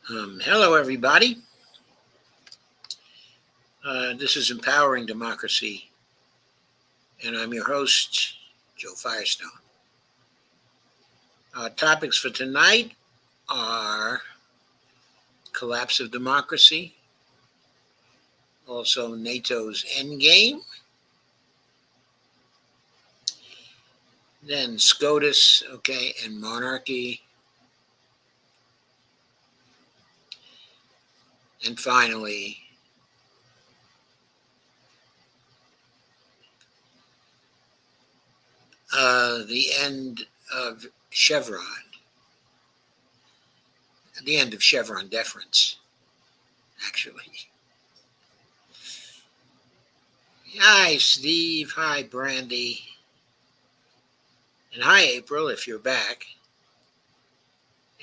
Hello, everybody. This is Empowering Democracy, and I'm your host, Joe Firestone. Topics for tonight are collapse of democracy, also NATO's endgame, then SCOTUS, and Monarchy, and finally, the end of Chevron, the end of Chevron deference, actually. Hi, Steve. Hi, Brandy. And hi, April, if you're back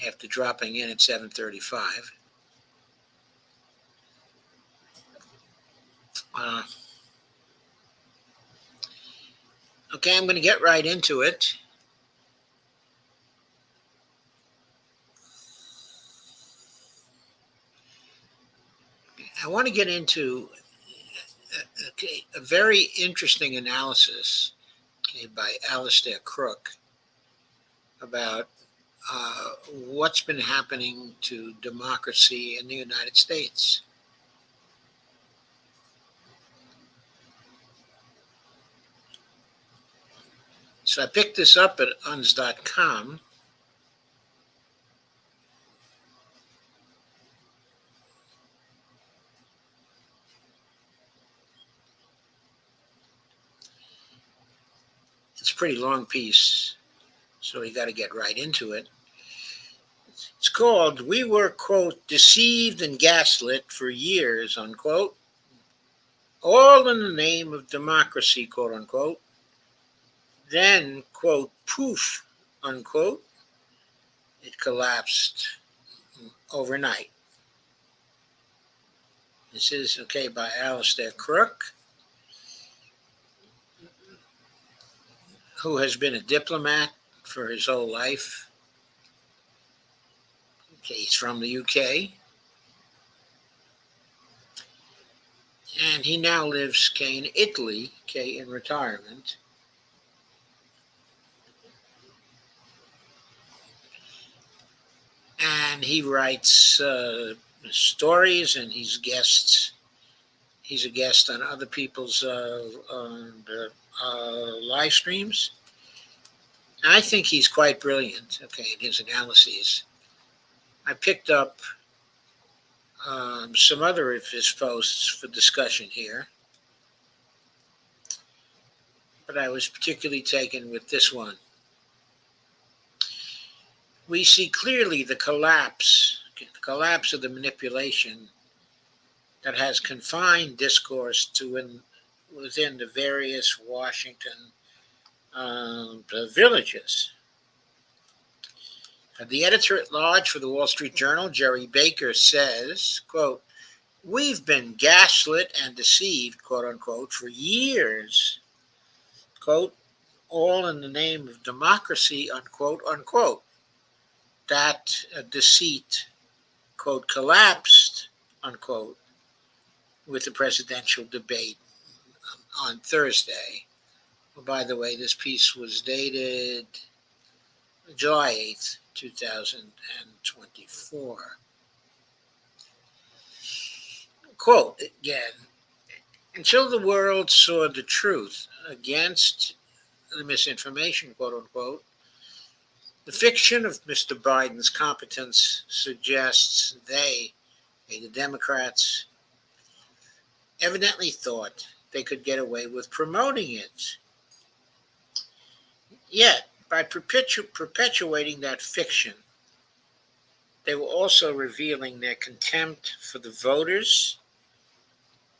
after dropping in at 7:35. I'm going to get right into it. I want to get into a very interesting analysis by Alastair Crooke about what's been happening to democracy in the United States. So I picked this up at uns.com. It's a pretty long piece, so we got to get right into it. It's called, "We Were, quote, deceived and gaslit for years, unquote, all in the name of democracy, quote unquote. Then, quote, poof, unquote, it collapsed overnight." This is, by Alastair Crooke, who has been a diplomat for his whole life. He's from the UK. And he now lives, in Italy, in retirement. And he writes stories, and he's a guest on other people's live streams. And I think he's quite brilliant, in his analyses. I picked up some other of his posts for discussion here, but I was particularly taken with this one. We see clearly the collapse of the manipulation that has confined discourse to within the various Washington villages. The editor-at-large for the Wall Street Journal, Jerry Baker, says, quote, "We've been gaslit and deceived, quote unquote, for years, quote, all in the name of democracy, unquote, unquote. That deceit, quote, collapsed, unquote, with the presidential debate on Thursday." Well, by the way, this piece was dated July 8th, 2024. Quote again, "Until the world saw the truth against the misinformation, quote unquote, the fiction of Mr. Biden's competence suggests the Democrats, evidently thought they could get away with promoting it. Yet, by perpetuating that fiction, they were also revealing their contempt for the voters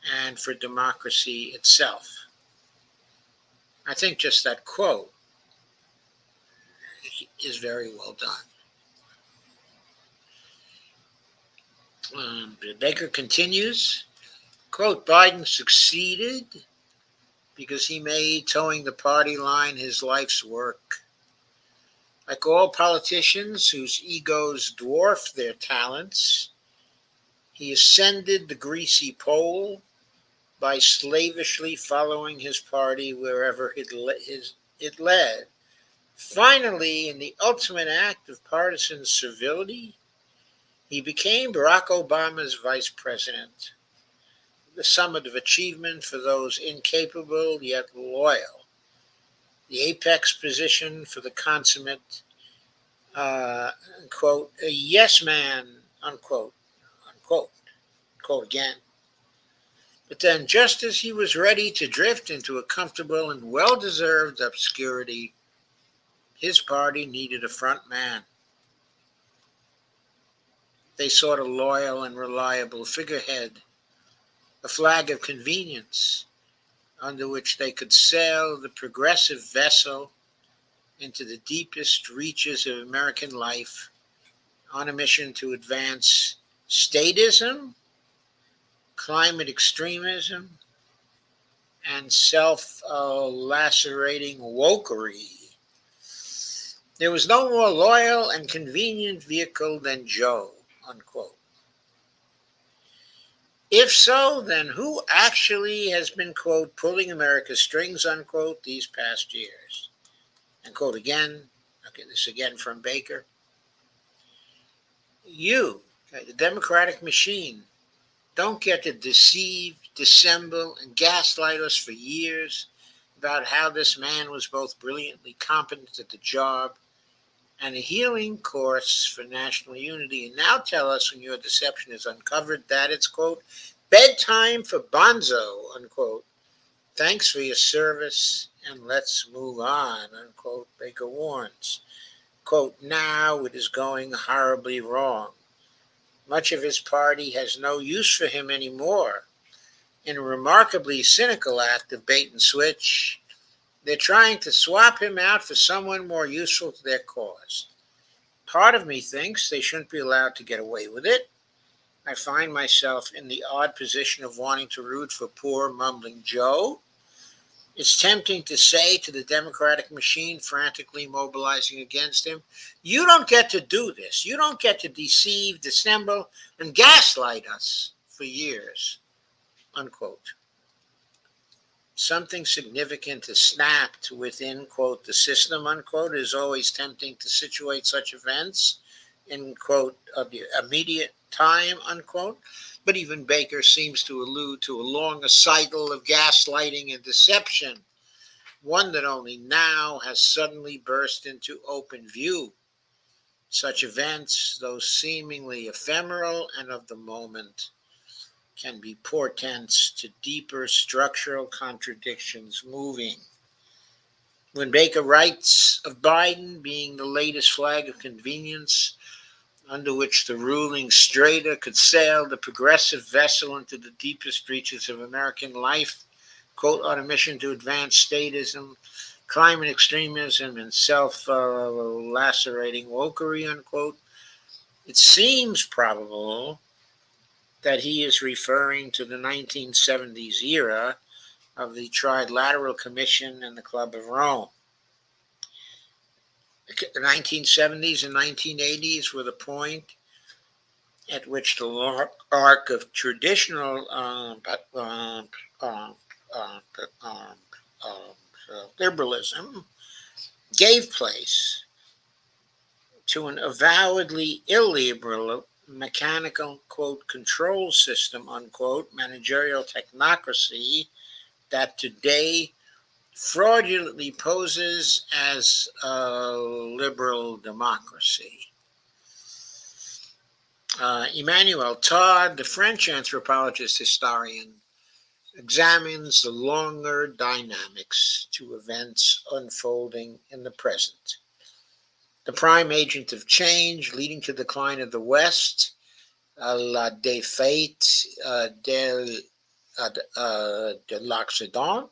and for democracy itself." I think just that quote is very well done. Baker continues, quote, "Biden succeeded because he made towing the party line his life's work. Like all politicians whose egos dwarf their talents, He ascended the greasy pole by slavishly following his party wherever it led. Finally, in the ultimate act of partisan servility, he became Barack Obama's vice president, the summit of achievement for those incapable yet loyal, the apex position for the consummate, quote, a yes man, unquote, unquote, quote again. But then, just as he was ready to drift into a comfortable and well-deserved obscurity, his party needed a front man. They sought a loyal and reliable figurehead, a flag of convenience under which they could sail the progressive vessel into the deepest reaches of American life on a mission to advance statism, climate extremism, and self-lacerating wokery. There was no more loyal and convenient vehicle than Joe, unquote. If so, then who actually has been, quote, pulling America's strings, unquote, these past years? And quote again, okay, this again from Baker. You, okay, the Democratic machine, don't get to deceive, dissemble, and gaslight us for years about how this man was both brilliantly competent at the job and a healing course for national unity, and now tell us when your deception is uncovered that it's, quote, bedtime for Bonzo, unquote. Thanks for your service, and let's move on, unquote, Baker warns. Quote, now it is going horribly wrong. Much of his party has no use for him anymore. In a remarkably cynical act of bait and switch, they're trying to swap him out for someone more useful to their cause. Part of me thinks they shouldn't be allowed to get away with it. I find myself in the odd position of wanting to root for poor, mumbling Joe. It's tempting to say to the Democratic machine frantically mobilizing against him, you don't get to do this. You don't get to deceive, dissemble, and gaslight us for years, unquote. Something significant has snapped within, quote, the system, unquote. It is always tempting to situate such events in, quote, the immediate time, unquote. But even Baker seems to allude to a longer cycle of gaslighting and deception, one that only now has suddenly burst into open view. Such events, though seemingly ephemeral and of the moment, can be portents to deeper structural contradictions moving. When Baker writes of Biden being the latest flag of convenience under which the ruling strata could sail the progressive vessel into the deepest reaches of American life, quote, on a mission to advance statism, climate extremism, and self-lacerating wokery, unquote, it seems probable that he is referring to the 1970s era of the Trilateral Commission and the Club of Rome. The 1970s and 1980s were the point at which the arc of traditional liberalism gave place to an avowedly illiberal mechanical, quote, control system, unquote, managerial technocracy that today fraudulently poses as a liberal democracy. Emmanuel Todd, the French anthropologist historian, examines the longer dynamics to events unfolding in the present. The prime agent of change leading to the decline of the West, la défaite de l'Occident,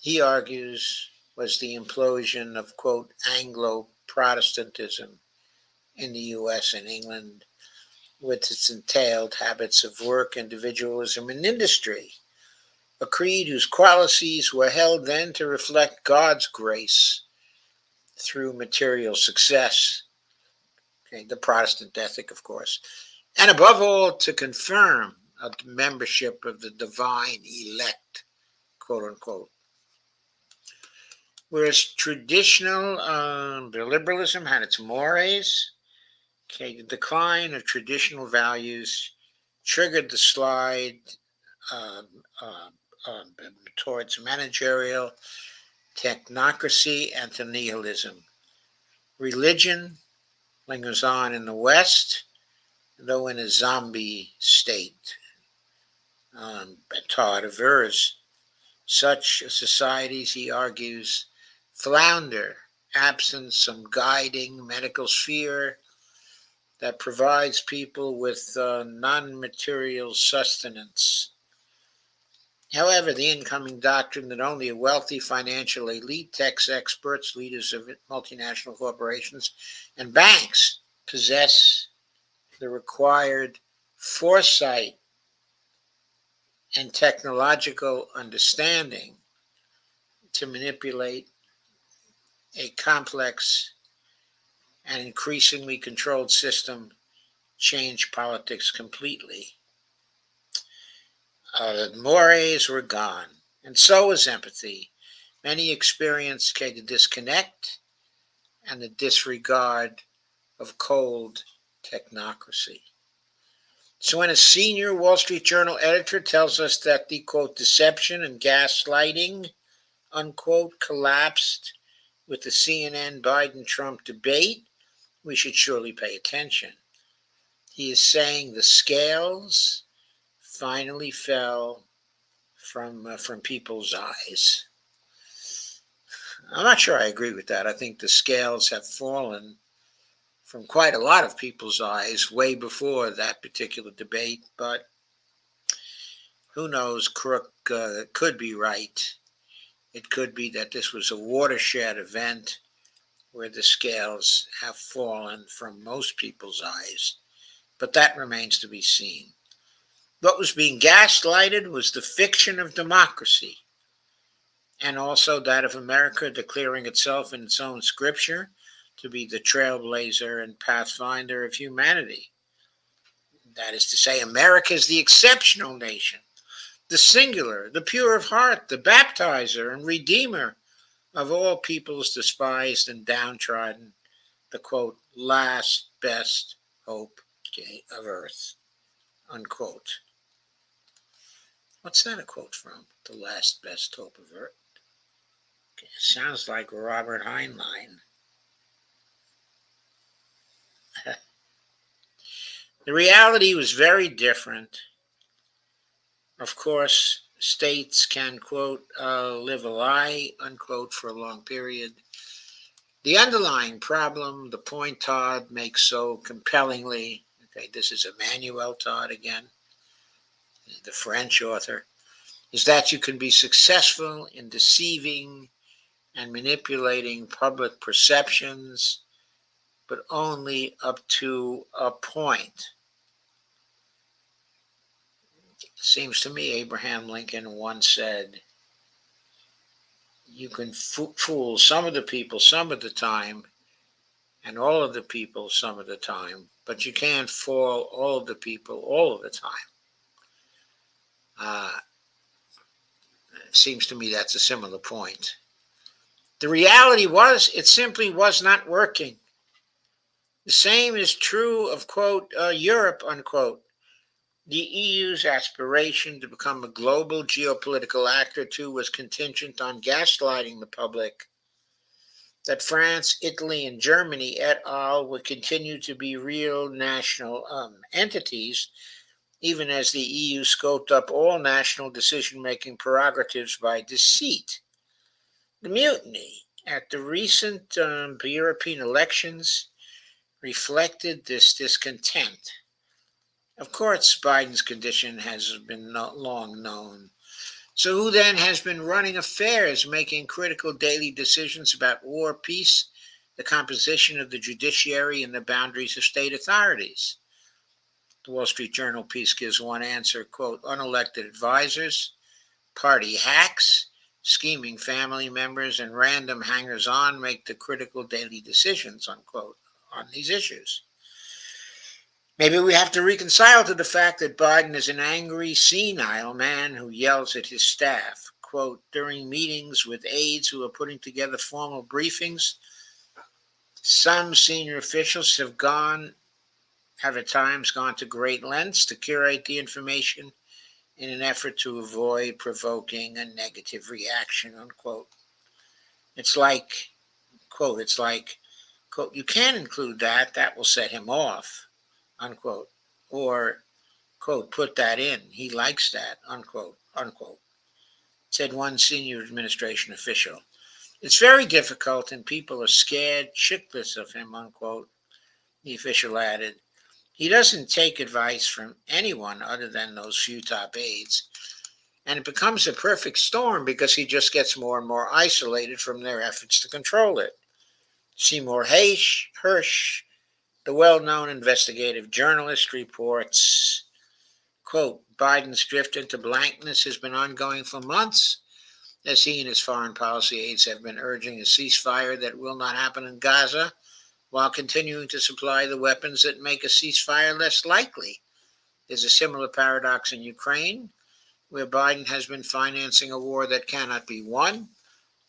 he argues, was the implosion of, quote, Anglo-Protestantism in the U.S. and England, with its entailed habits of work, individualism, and industry, a creed whose qualities were held then to reflect God's grace through material success, okay, the Protestant ethic, of course, and above all, to confirm a membership of the divine elect, quote unquote. Whereas traditional liberalism had its mores, okay, the decline of traditional values triggered the slide um, uh, towards managerial technocracy and to nihilism. Religion lingers on in the West, though in a zombie state. Todd avers such societies, he argues, flounder absent some guiding medical sphere that provides people with non-material sustenance. However, the incoming doctrine that only a wealthy financial elite, tech experts, leaders of multinational corporations, and banks possess the required foresight and technological understanding to manipulate a complex and increasingly controlled system change politics completely. The mores were gone, and so was empathy. Many experienced the disconnect and the disregard of cold technocracy. So when a senior Wall Street Journal editor tells us that the, quote, deception and gaslighting, unquote, collapsed with the CNN Biden-Trump debate, we should surely pay attention. He is saying the scales finally fell from people's eyes. I'm not sure I agree with that. I think the scales have fallen from quite a lot of people's eyes way before that particular debate, but who knows, Crooke could be right. It could be that this was a watershed event where the scales have fallen from most people's eyes, but that remains to be seen. What was being gaslighted was the fiction of democracy, and also that of America declaring itself in its own scripture to be the trailblazer and pathfinder of humanity. That is to say, America is the exceptional nation, the singular, the pure of heart, the baptizer and redeemer of all peoples despised and downtrodden, the, quote, last best hope of earth, unquote. What's that a quote from? The last best hope of earth. Okay, sounds like Robert Heinlein. The reality was very different. Of course, states can, quote, live a lie, unquote, for a long period. The underlying problem, the point Todd makes so compellingly, okay, this is Emmanuel Todd again, the French author, is that you can be successful in deceiving and manipulating public perceptions, but only up to a point. It seems to me Abraham Lincoln once said, you can fool some of the people some of the time, and all of the people some of the time, but you can't fool all of the people all of the time. It seems to me that's a similar point. The reality was, it simply was not working. The same is true of, quote, Europe, unquote. The EU's aspiration to become a global geopolitical actor, too, was contingent on gaslighting the public that France, Italy, and Germany et al. Would continue to be real national entities, even as the EU scoped up all national decision-making prerogatives by deceit. The mutiny at the recent European elections reflected this discontent. Of course, Biden's condition has been long known. So who then has been running affairs, making critical daily decisions about war, peace, the composition of the judiciary, and the boundaries of state authorities? The Wall Street Journal piece gives one answer, quote, unelected advisors, party hacks, scheming family members, and random hangers-on make the critical daily decisions, unquote, on these issues. Maybe we have to reconcile to the fact that Biden is an angry, senile man who yells at his staff. Quote, during meetings with aides who are putting together formal briefings, some senior officials have at times gone to great lengths to curate the information in an effort to avoid provoking a negative reaction, unquote. It's like, quote, you can't include that, that will set him off, unquote. Or, quote, put that in, he likes that, unquote, unquote, said one senior administration official. It's very difficult and people are scared shitless of him, unquote, the official added. He doesn't take advice from anyone other than those few top aides. And it becomes a perfect storm because he just gets more and more isolated from their efforts to control it. Seymour Hersh, the well-known investigative journalist, reports, quote, Biden's drift into blankness has been ongoing for months, as he and his foreign policy aides have been urging a ceasefire that will not happen in Gaza, while continuing to supply the weapons that make a ceasefire less likely. There's a similar paradox in Ukraine, where Biden has been financing a war that cannot be won,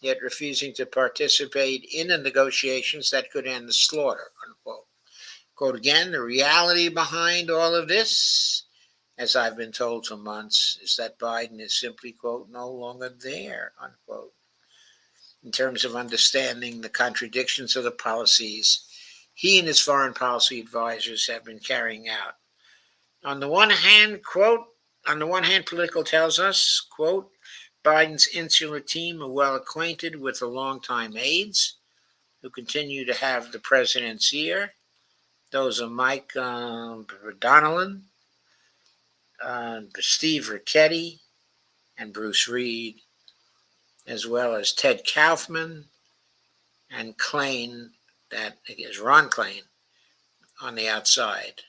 yet refusing to participate in the negotiations that could end the slaughter, unquote. Quote again, the reality behind all of this, as I've been told for months, is that Biden is simply, quote, no longer there, unquote, in terms of understanding the contradictions of the policies he and his foreign policy advisors have been carrying out. On the one hand, Politico tells us, quote, Biden's insular team are well acquainted with the longtime aides who continue to have the president's ear. Those are Mike Donnellan, Steve Ricchetti, and Bruce Reed, as well as Ted Kaufman and Klain, that is Ron Klain, on the outside,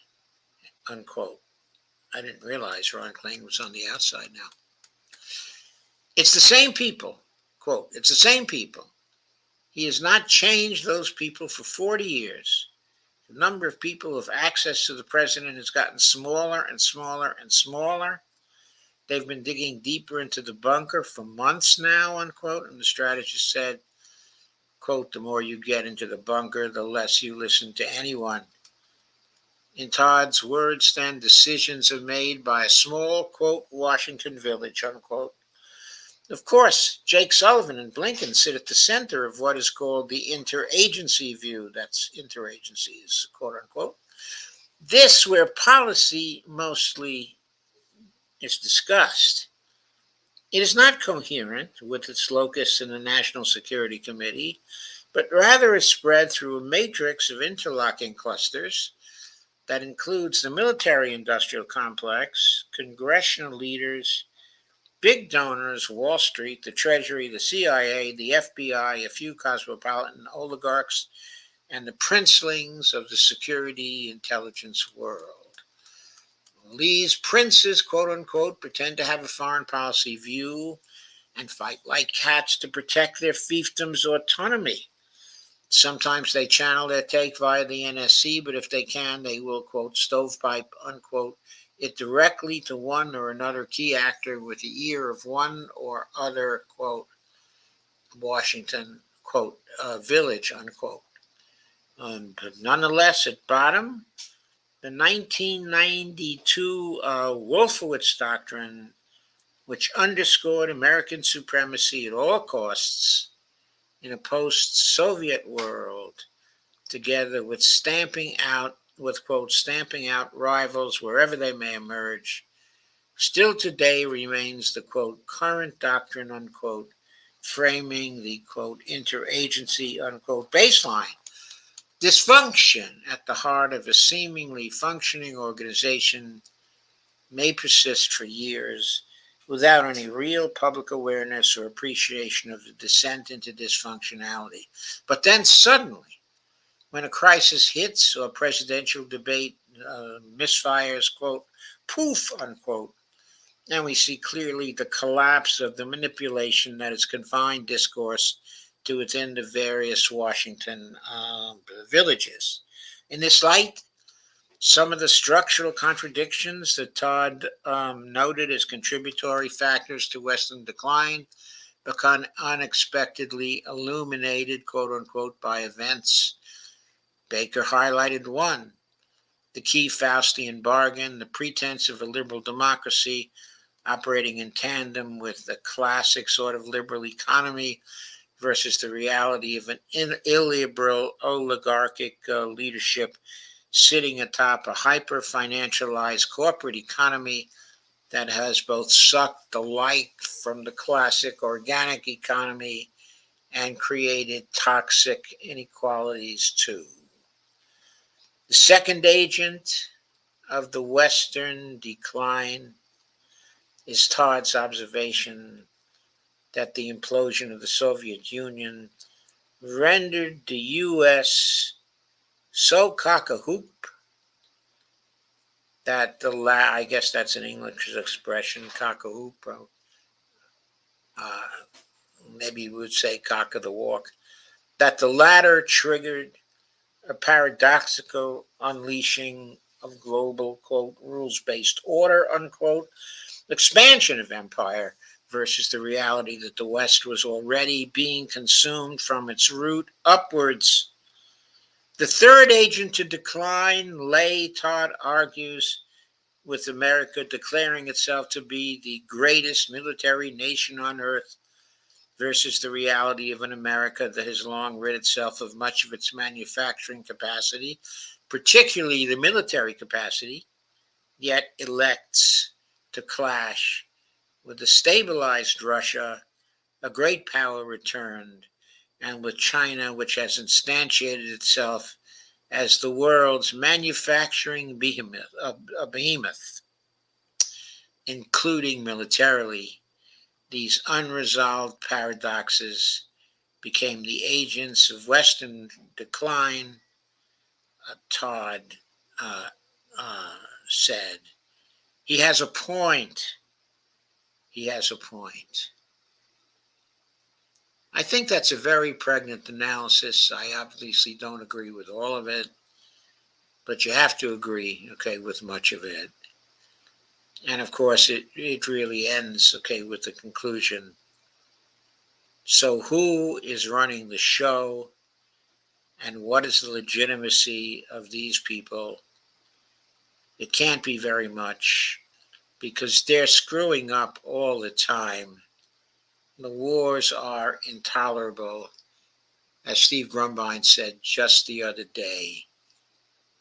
unquote. I didn't realize Ron Klain was on the outside now. It's the same people, quote, it's the same people. He has not changed those people for 40 years. The number of people who have access to the president has gotten smaller and smaller and smaller. They've been digging deeper into the bunker for months now, unquote, and the strategist said, quote, the more you get into the bunker, the less you listen to anyone. In Todd's words, then, decisions are made by a small, quote, Washington village, unquote. Of course, Jake Sullivan and Blinken sit at the center of what is called the interagency view. That's interagencies, quote unquote. This, where policy mostly is discussed. It is not coherent with its locus in the National Security Committee, but rather is spread through a matrix of interlocking clusters that includes the military-industrial complex, congressional leaders, big donors, Wall Street, the Treasury, the CIA, the FBI, a few cosmopolitan oligarchs, and the princelings of the security intelligence world. These princes, quote unquote, pretend to have a foreign policy view and fight like cats to protect their fiefdom's autonomy. Sometimes they channel their take via the NSC, but if they can, they will, quote, stovepipe, unquote, it directly to one or another key actor with the ear of one or other, quote, Washington, quote, village, unquote. But nonetheless, at bottom, the 1992 Wolfowitz Doctrine, which underscored American supremacy at all costs in a post-Soviet world, together with quote, stamping out rivals wherever they may emerge, still today remains the, quote, current doctrine, unquote, framing the, quote, interagency, unquote, baseline. Dysfunction at the heart of a seemingly functioning organization may persist for years without any real public awareness or appreciation of the descent into dysfunctionality. But then suddenly, when a crisis hits or a presidential debate misfires, quote, poof, unquote, and we see clearly the collapse of the manipulation that has confined discourse to within the various Washington villages. In this light, Some of the structural contradictions that Todd noted as contributory factors to Western decline become unexpectedly illuminated, quote unquote, by events. Baker highlighted one: the key Faustian bargain, the pretense of a liberal democracy operating in tandem with the classic sort of liberal economy versus the reality of an illiberal oligarchic leadership sitting atop a hyper financialized corporate economy that has both sucked the life from the classic organic economy and created toxic inequalities too. The second agent of the Western decline is Todd's observation that the implosion of the Soviet Union rendered the U.S. so cock-a-hoop that I guess that's an English expression, cock-a-hoop. Uh, Maybe you would say cock of the walk. That the latter triggered a paradoxical unleashing of global, quote, rules-based order, unquote, expansion of empire versus the reality that the West was already being consumed from its root upwards. The third agent to decline lay, Todd argues, with America declaring itself to be the greatest military nation on earth versus the reality of an America that has long rid itself of much of its manufacturing capacity, particularly the military capacity, yet elects to clash with a stabilized Russia, a great power returned, and with China, which has instantiated itself as the world's manufacturing behemoth, including militarily. These unresolved paradoxes became the agents of Western decline, Todd uh, said. He has a point. He has a point. I think that's a very pregnant analysis. I obviously don't agree with all of it, but you have to agree, okay, with much of it. And of course, it really ends, okay, with the conclusion. So, who is running the show, and what is the legitimacy of these people? It can't be very much because they're screwing up all the time. The wars are intolerable. As Steve Grumbine said just the other day,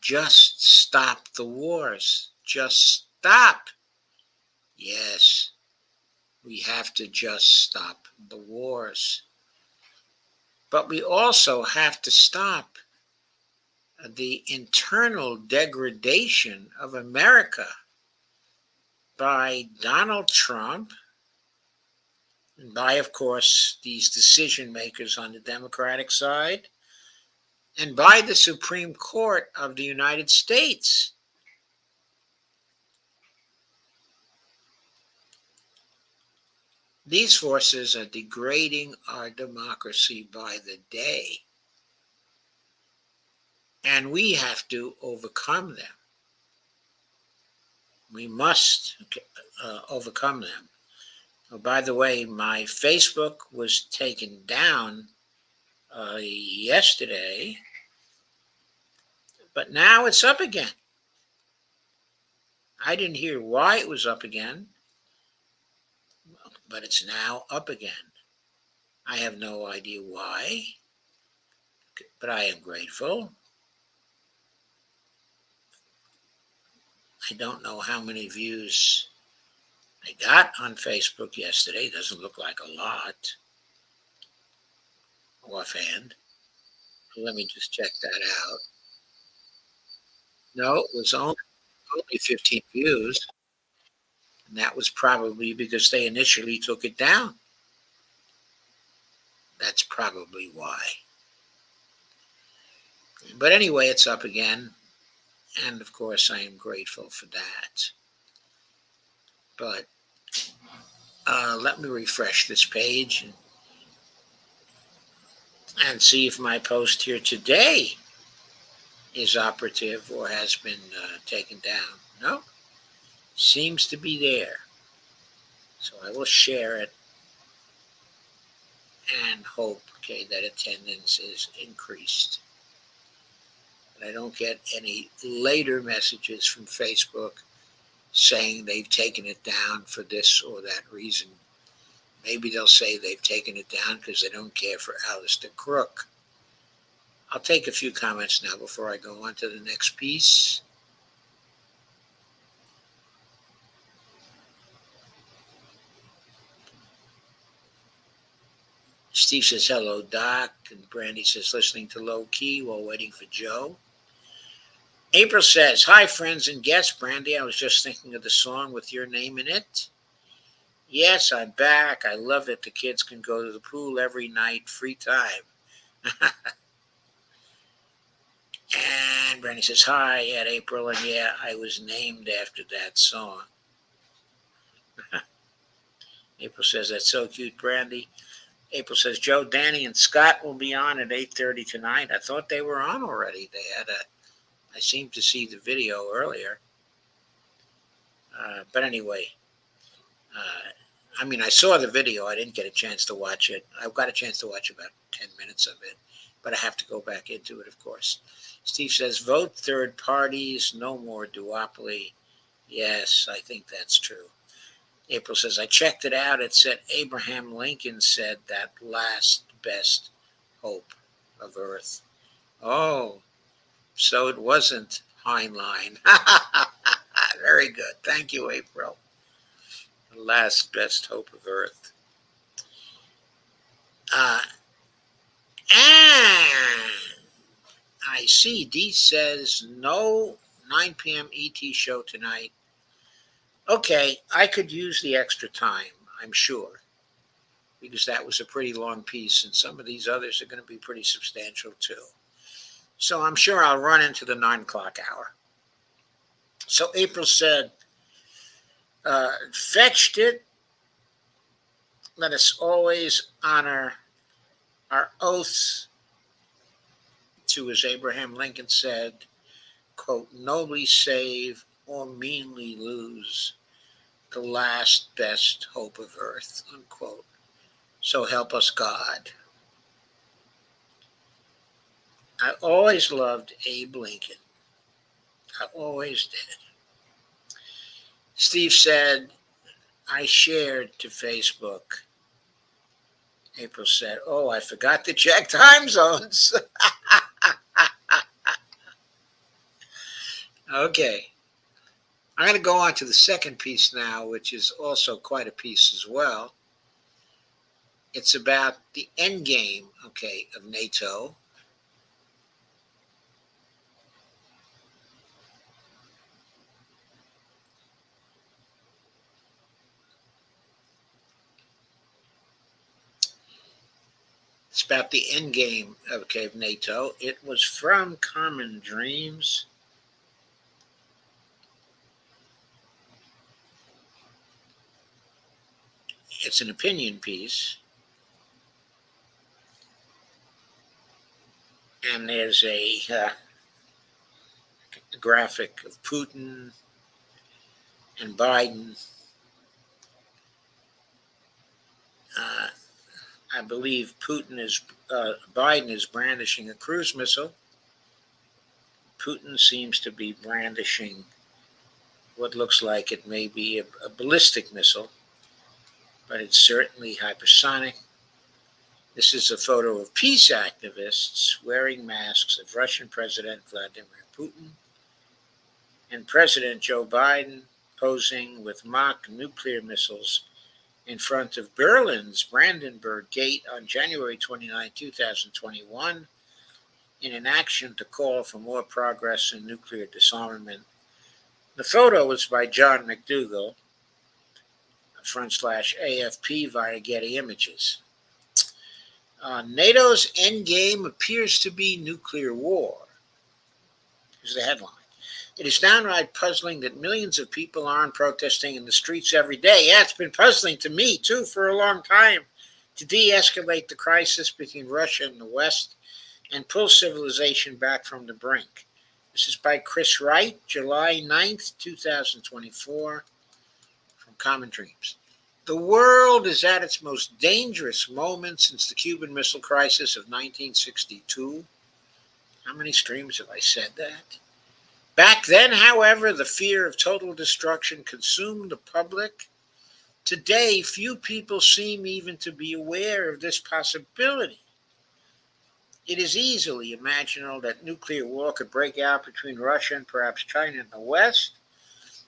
just stop the wars. Just stop. Yes, we have to just stop the wars. But we also have to stop the internal degradation of America by Donald Trump and by, of course, these decision makers on the Democratic side and by the Supreme Court of the United States. These forces are degrading our democracy by the day, and we have to overcome them. We must overcome them. Oh, by the way, my Facebook was taken down yesterday, but now it's up again. I didn't hear why it was up again, but it's now up again. I have no idea why, but I am grateful. I don't know how many views I got on Facebook yesterday. Doesn't look like a lot offhand. Let me just check that out. No, it was only 15 views. And that was probably because they initially took it down. That's probably why. But anyway, it's up again. And of course, I am grateful for that. But let me refresh this page and see if my post here today is operative or has been taken down. No, seems to be there. So I will share it and hope, okay, that attendance is increased. But I don't get any later messages from Facebook saying they've taken it down for this or that reason. Maybe they'll say they've taken it down because they don't care for Alastair Crooke. I'll take a few comments now before I go on to the next piece. Steve says, hello, Doc. And Brandy says, listening to Low Key while waiting for Joe. April says, hi, friends and guests. Brandy, I was just thinking of the song with your name in it. Yes, I'm back. I love it. The kids can go to the pool every night, free time. And Brandy says, hi, at April. And yeah, I was named after that song. April says, that's so cute, Brandy. April says, Joe, Danny, and Scott will be on at 8:30 tonight. I thought they were on already. I seemed to see the video earlier. But anyway, I saw the video. I didn't get a chance to watch it. I got a chance to watch about 10 minutes of it, but I have to go back into it, of course. Steve says, vote third parties, no more duopoly. Yes, I think that's true. April says, I checked it out. It said Abraham Lincoln said that last best hope of Earth. Oh, so it wasn't Heinlein. Very good. Thank you, April. The last best hope of Earth. And I see Dee says no 9 p.m. ET show tonight. Okay, I could use the extra time, I'm sure, because that was a pretty long piece, and some of these others are going to be pretty substantial too. So I'm sure I'll run into the 9 o'clock hour. So April said, fetched it. Let us always honor our oaths to, as Abraham Lincoln said, quote, nobly save or meanly lose the last best hope of Earth, unquote. So help us God. I always loved Abe Lincoln. I always did. Steve said, I shared to Facebook. April said, oh, I forgot to check time zones. Okay. I'm going to go on to the second piece now, which is also quite a piece as well. It's about the end game, okay, of NATO. It's about the end game of NATO. It was from Common Dreams. It's an opinion piece. And there's a graphic of Putin and Biden. I believe Biden is brandishing a cruise missile. Putin seems to be brandishing what looks like it may be a ballistic missile, but it's certainly hypersonic. This is a photo of peace activists wearing masks of Russian President Vladimir Putin and President Joe Biden posing with mock nuclear missiles in front of Berlin's Brandenburg Gate on January 29, 2021, in an action to call for more progress in nuclear disarmament. The photo was by John McDougall, /AFP via Getty Images. NATO's endgame appears to be nuclear war, is the headline. It is downright puzzling that millions of people aren't protesting in the streets every day. Yeah, it's been puzzling to me, too, for a long time, to de-escalate the crisis between Russia and the West and pull civilization back from the brink. This is by Chris Wright, July 9th, 2024, from Common Dreams. The world is at its most dangerous moment since the Cuban Missile Crisis of 1962. How many streams have I said that? Back then, however, the fear of total destruction consumed the public. Today, few people seem even to be aware of this possibility. It is easily imaginable that nuclear war could break out between Russia and perhaps China in the West,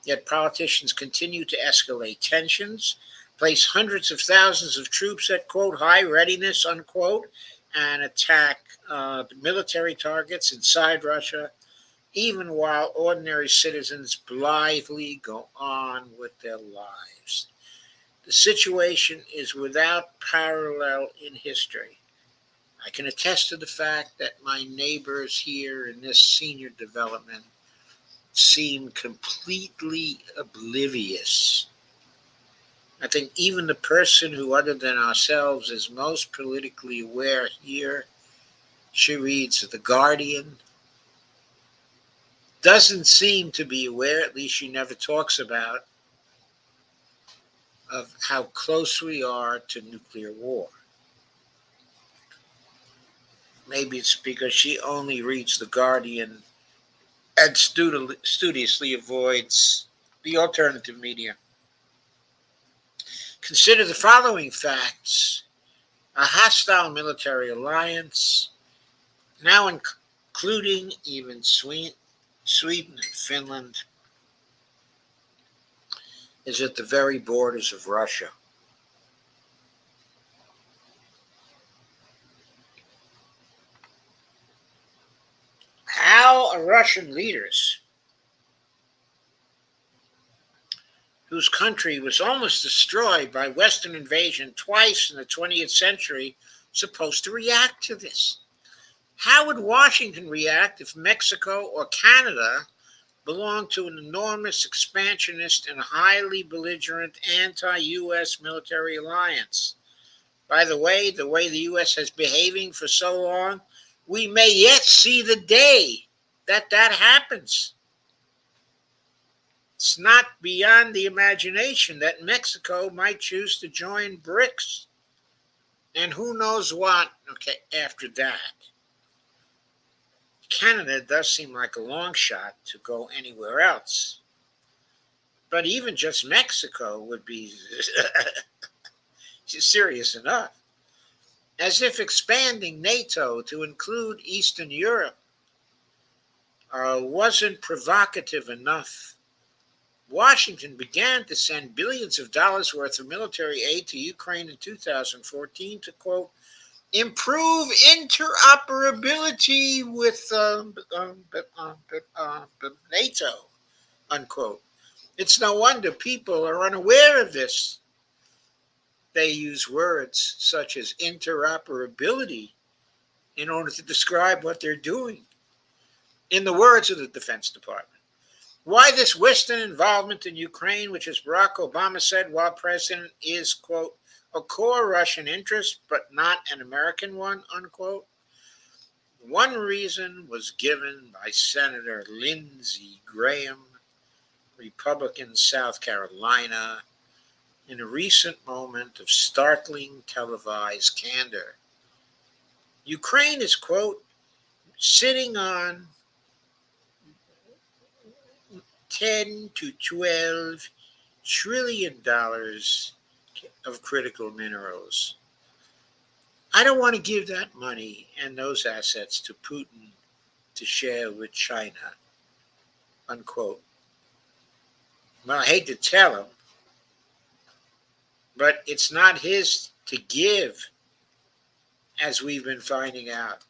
yet politicians continue to escalate tensions, place hundreds of thousands of troops at, quote, high readiness, unquote, and attack military targets inside Russia, even while ordinary citizens blithely go on with their lives. The situation is without parallel in history. I can attest to the fact that my neighbors here in this senior development seem completely oblivious. I think even the person who, other than ourselves, is most politically aware here, she reads The Guardian, doesn't seem to be aware, at least she never talks about, of how close we are to nuclear war. Maybe it's because she only reads The Guardian and studiously avoids the alternative media. Consider the following facts. A hostile military alliance, now including even Sweden and Finland, is at the very borders of Russia. How are Russian leaders, whose country was almost destroyed by Western invasion twice in the 20th century, supposed to react to this? How would Washington react if Mexico or Canada belonged to an enormous expansionist and highly belligerent anti-U.S. military alliance? By the way the U.S. has been behaving for so long, we may yet see the day that happens. It's not beyond the imagination that Mexico might choose to join BRICS. And who knows what, after that. Canada does seem like a long shot to go anywhere else. But even just Mexico would be serious enough. As if expanding NATO to include Eastern Europe wasn't provocative enough. Washington began to send billions of dollars worth of military aid to Ukraine in 2014 to, quote, improve interoperability with NATO, unquote. It's no wonder people are unaware of this. They use words such as interoperability in order to describe what they're doing. In the words of the Defense Department, why this Western involvement in Ukraine, which, as Barack Obama said while president, is, quote, a core Russian interest, but not an American one, unquote. One reason was given by Senator Lindsey Graham, Republican, South Carolina, in a recent moment of startling televised candor. Ukraine is, quote, sitting on 10 to 12 trillion dollars of critical minerals. I don't want to give that money and those assets to Putin to share with China, unquote. Well, I hate to tell him, but it's not his to give, as we've been finding out.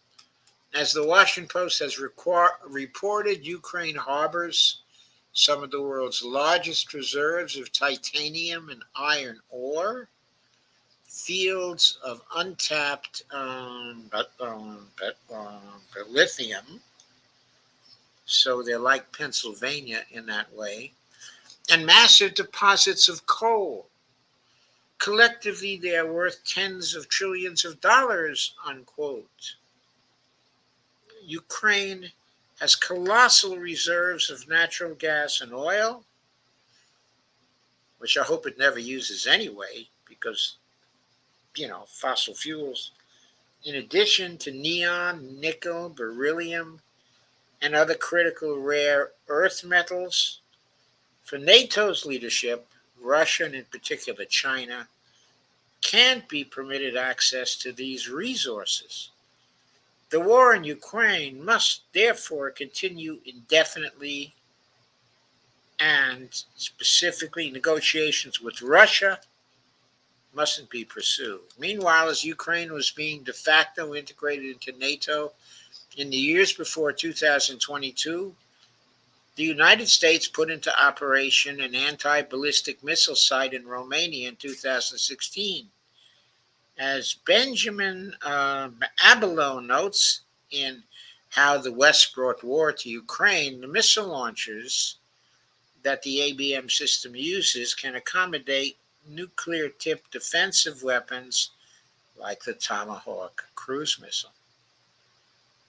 As the Washington Post has reported, Ukraine harbors some of the world's largest reserves of titanium and iron ore, fields of untapped lithium, so they're like Pennsylvania in that way, and massive deposits of coal. Collectively, they are worth tens of trillions of dollars, unquote. Ukraine has colossal reserves of natural gas and oil, which I hope it never uses anyway, because, fossil fuels, in addition to neon, nickel, beryllium, and other critical rare earth metals. For NATO's leadership, Russia, and in particular China, can't be permitted access to these resources. The war in Ukraine must therefore continue indefinitely, and specifically negotiations with Russia mustn't be pursued. Meanwhile, as Ukraine was being de facto integrated into NATO in the years before 2022, the United States put into operation an anti-ballistic missile site in Romania in 2016. As Benjamin Abelo notes in How the West Brought War to Ukraine, the missile launchers that the ABM system uses can accommodate nuclear-tipped defensive weapons like the Tomahawk cruise missile.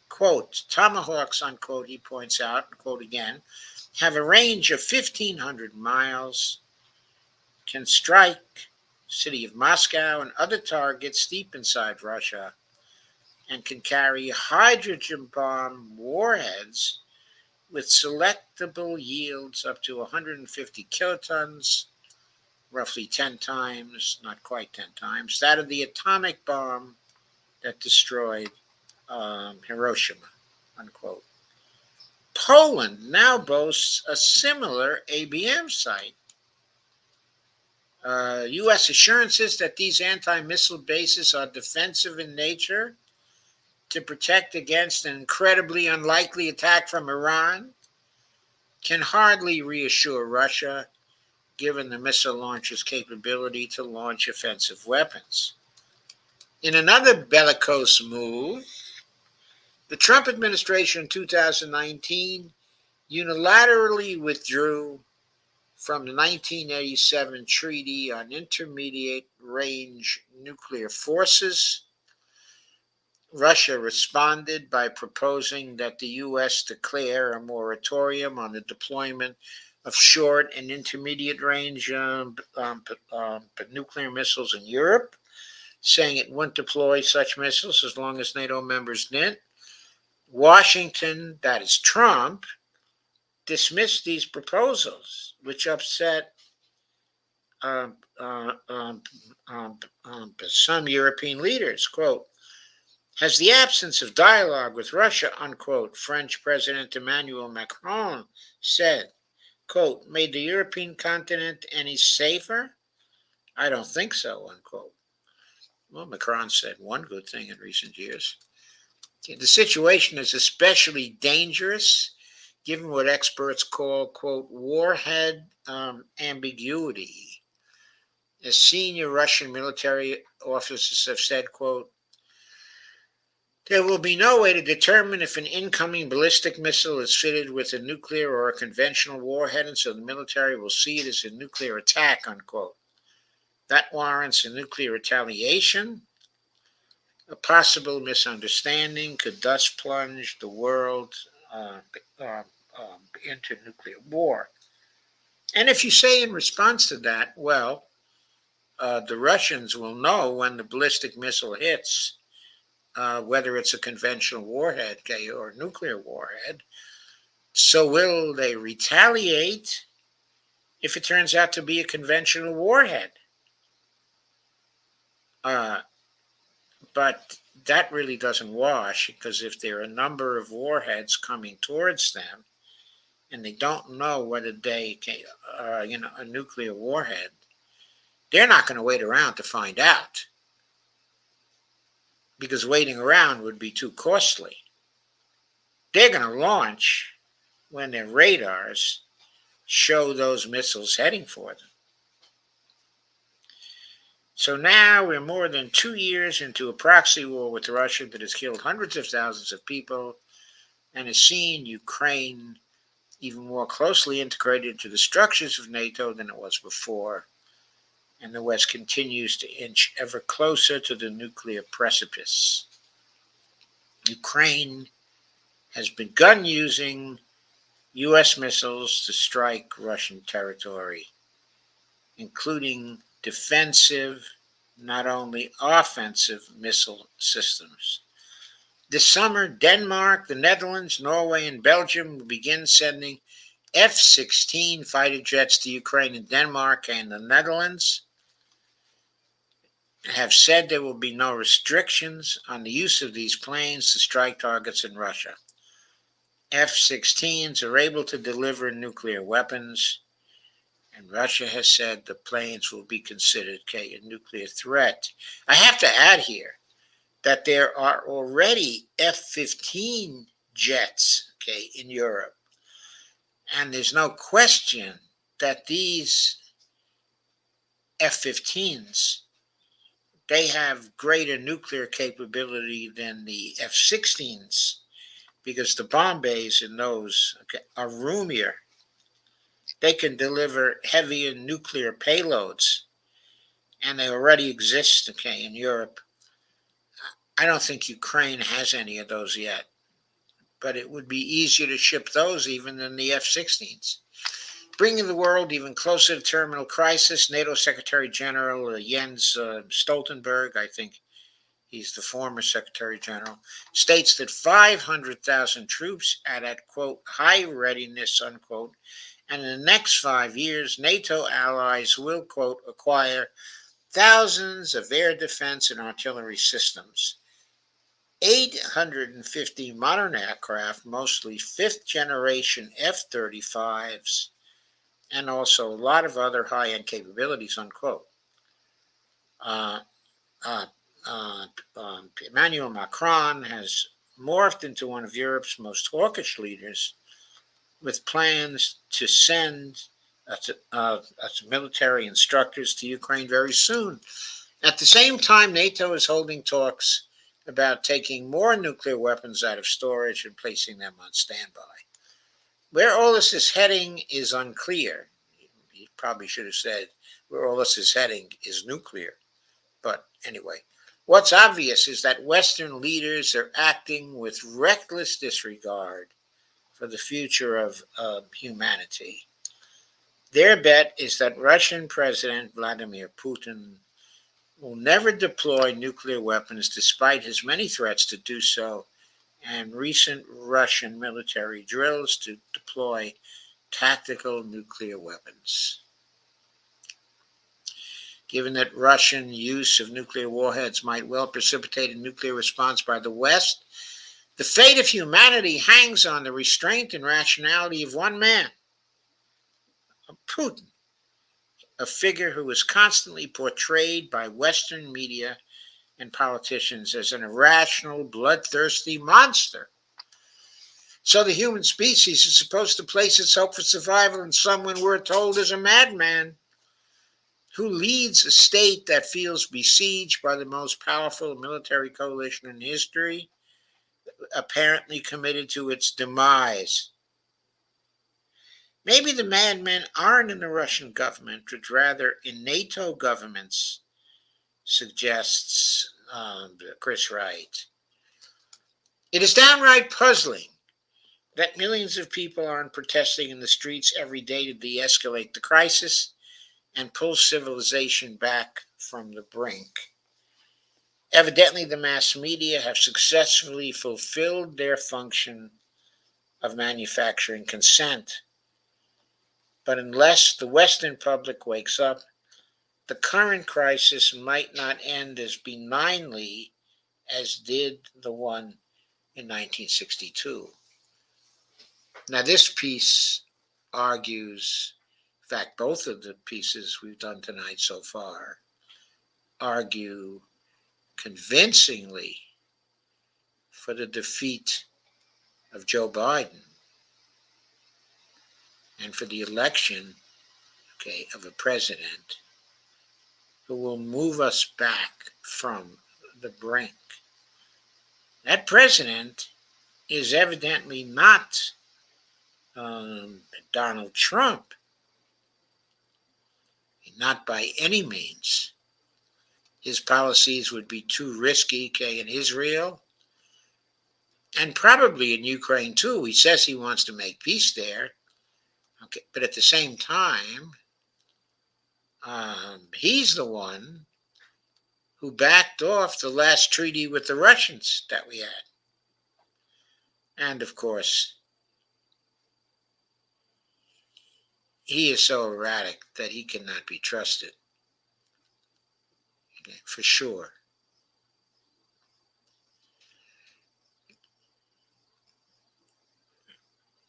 Quote, Tomahawks, unquote, he points out, quote again, have a range of 1,500 miles, can strike city of Moscow and other targets deep inside Russia, and can carry hydrogen bomb warheads with selectable yields up to 150 kilotons, roughly 10 times, not quite 10 times, that of the atomic bomb that destroyed Hiroshima, unquote. Poland now boasts a similar ABM site. U.S. assurances that these anti-missile bases are defensive in nature to protect against an incredibly unlikely attack from Iran can hardly reassure Russia, given the missile launcher's capability to launch offensive weapons. In another bellicose move, the Trump administration in 2019 unilaterally withdrew from the 1987 Treaty on Intermediate Range Nuclear Forces. Russia responded by proposing that the U.S. declare a moratorium on the deployment of short and intermediate range nuclear missiles in Europe, saying it wouldn't deploy such missiles as long as NATO members didn't. Washington, that is Trump, dismissed these proposals, which upset some European leaders. Quote, has the absence of dialogue with Russia, unquote, French President Emmanuel Macron said, quote, made the European continent any safer? I don't think so, unquote. Well, Macron said one good thing in recent years. The situation is especially dangerous given what experts call, quote, warhead ambiguity. As senior Russian military officers have said, quote, there will be no way to determine if an incoming ballistic missile is fitted with a nuclear or a conventional warhead, and so the military will see it as a nuclear attack, unquote. That warrants a nuclear retaliation. A possible misunderstanding could thus plunge the world into nuclear war. And if you say in response to that, well, the Russians will know when the ballistic missile hits, whether it's a conventional warhead or nuclear warhead, so will they retaliate if it turns out to be a conventional warhead? But that really doesn't wash, because if there are a number of warheads coming towards them and they don't know whether they can, a nuclear warhead, they're not going to wait around to find out, because waiting around would be too costly. They're going to launch when their radars show those missiles heading for them. So now we're more than 2 years into a proxy war with Russia that has killed hundreds of thousands of people and has seen Ukraine even more closely integrated into the structures of NATO than it was before. And the West continues to inch ever closer to the nuclear precipice. Ukraine has begun using U.S. missiles to strike Russian territory, including defensive, not only offensive missile systems. This summer, Denmark, the Netherlands, Norway, and Belgium will begin sending F-16 fighter jets to Ukraine. And Denmark and the Netherlands have said there will be no restrictions on the use of these planes to strike targets in Russia. F-16s are able to deliver nuclear weapons, and Russia has said the planes will be considered a nuclear threat. I have to add here that there are already F-15 jets, in Europe, and there's no question that these F-15s, they have greater nuclear capability than the F-16s because the bomb bays in those are roomier. They can deliver heavier nuclear payloads, and they already exist, in Europe. I don't think Ukraine has any of those yet, but it would be easier to ship those even than the F-16s. Bringing the world even closer to terminal crisis, NATO Secretary General Jens Stoltenberg, I think he's the former Secretary General, states that 500,000 troops are at, quote, high readiness, unquote, and in the next 5 years, NATO allies will, quote, acquire thousands of air defense and artillery systems, 850 modern aircraft, mostly fifth-generation F-35s, and also a lot of other high-end capabilities, unquote. Emmanuel Macron has morphed into one of Europe's most hawkish leaders, with plans to send military instructors to Ukraine very soon. At the same time, NATO is holding talks about taking more nuclear weapons out of storage and placing them on standby. Where all this is heading is unclear. He probably should have said where all this is heading is nuclear. But anyway, what's obvious is that Western leaders are acting with reckless disregard for the future of humanity. Their bet is that Russian President Vladimir Putin will never deploy nuclear weapons despite his many threats to do so and recent Russian military drills to deploy tactical nuclear weapons. Given that Russian use of nuclear warheads might well precipitate a nuclear response by the West, the fate of humanity hangs on the restraint and rationality of one man, Putin, a figure who is constantly portrayed by Western media and politicians as an irrational, bloodthirsty monster. So the human species is supposed to place its hope for survival in someone we're told is a madman who leads a state that feels besieged by the most powerful military coalition in history, apparently committed to its demise. Maybe the madmen aren't in the Russian government, but rather in NATO governments, suggests Chris Wright. It is downright puzzling that millions of people aren't protesting in the streets every day to de-escalate the crisis and pull civilization back from the brink. Evidently, the mass media have successfully fulfilled their function of manufacturing consent. But unless the Western public wakes up, the current crisis might not end as benignly as did the one in 1962. Now, this piece argues, in fact, both of the pieces we've done tonight so far argue convincingly for the defeat of Joe Biden and for the election, of a president who will move us back from the brink. That president is evidently not Donald Trump, not by any means. His policies would be too risky, in Israel, and probably in Ukraine too. He says he wants to make peace there. Okay, but at the same time, he's the one who backed off the last treaty with the Russians that we had. And of course, he is so erratic that he cannot be trusted, for sure.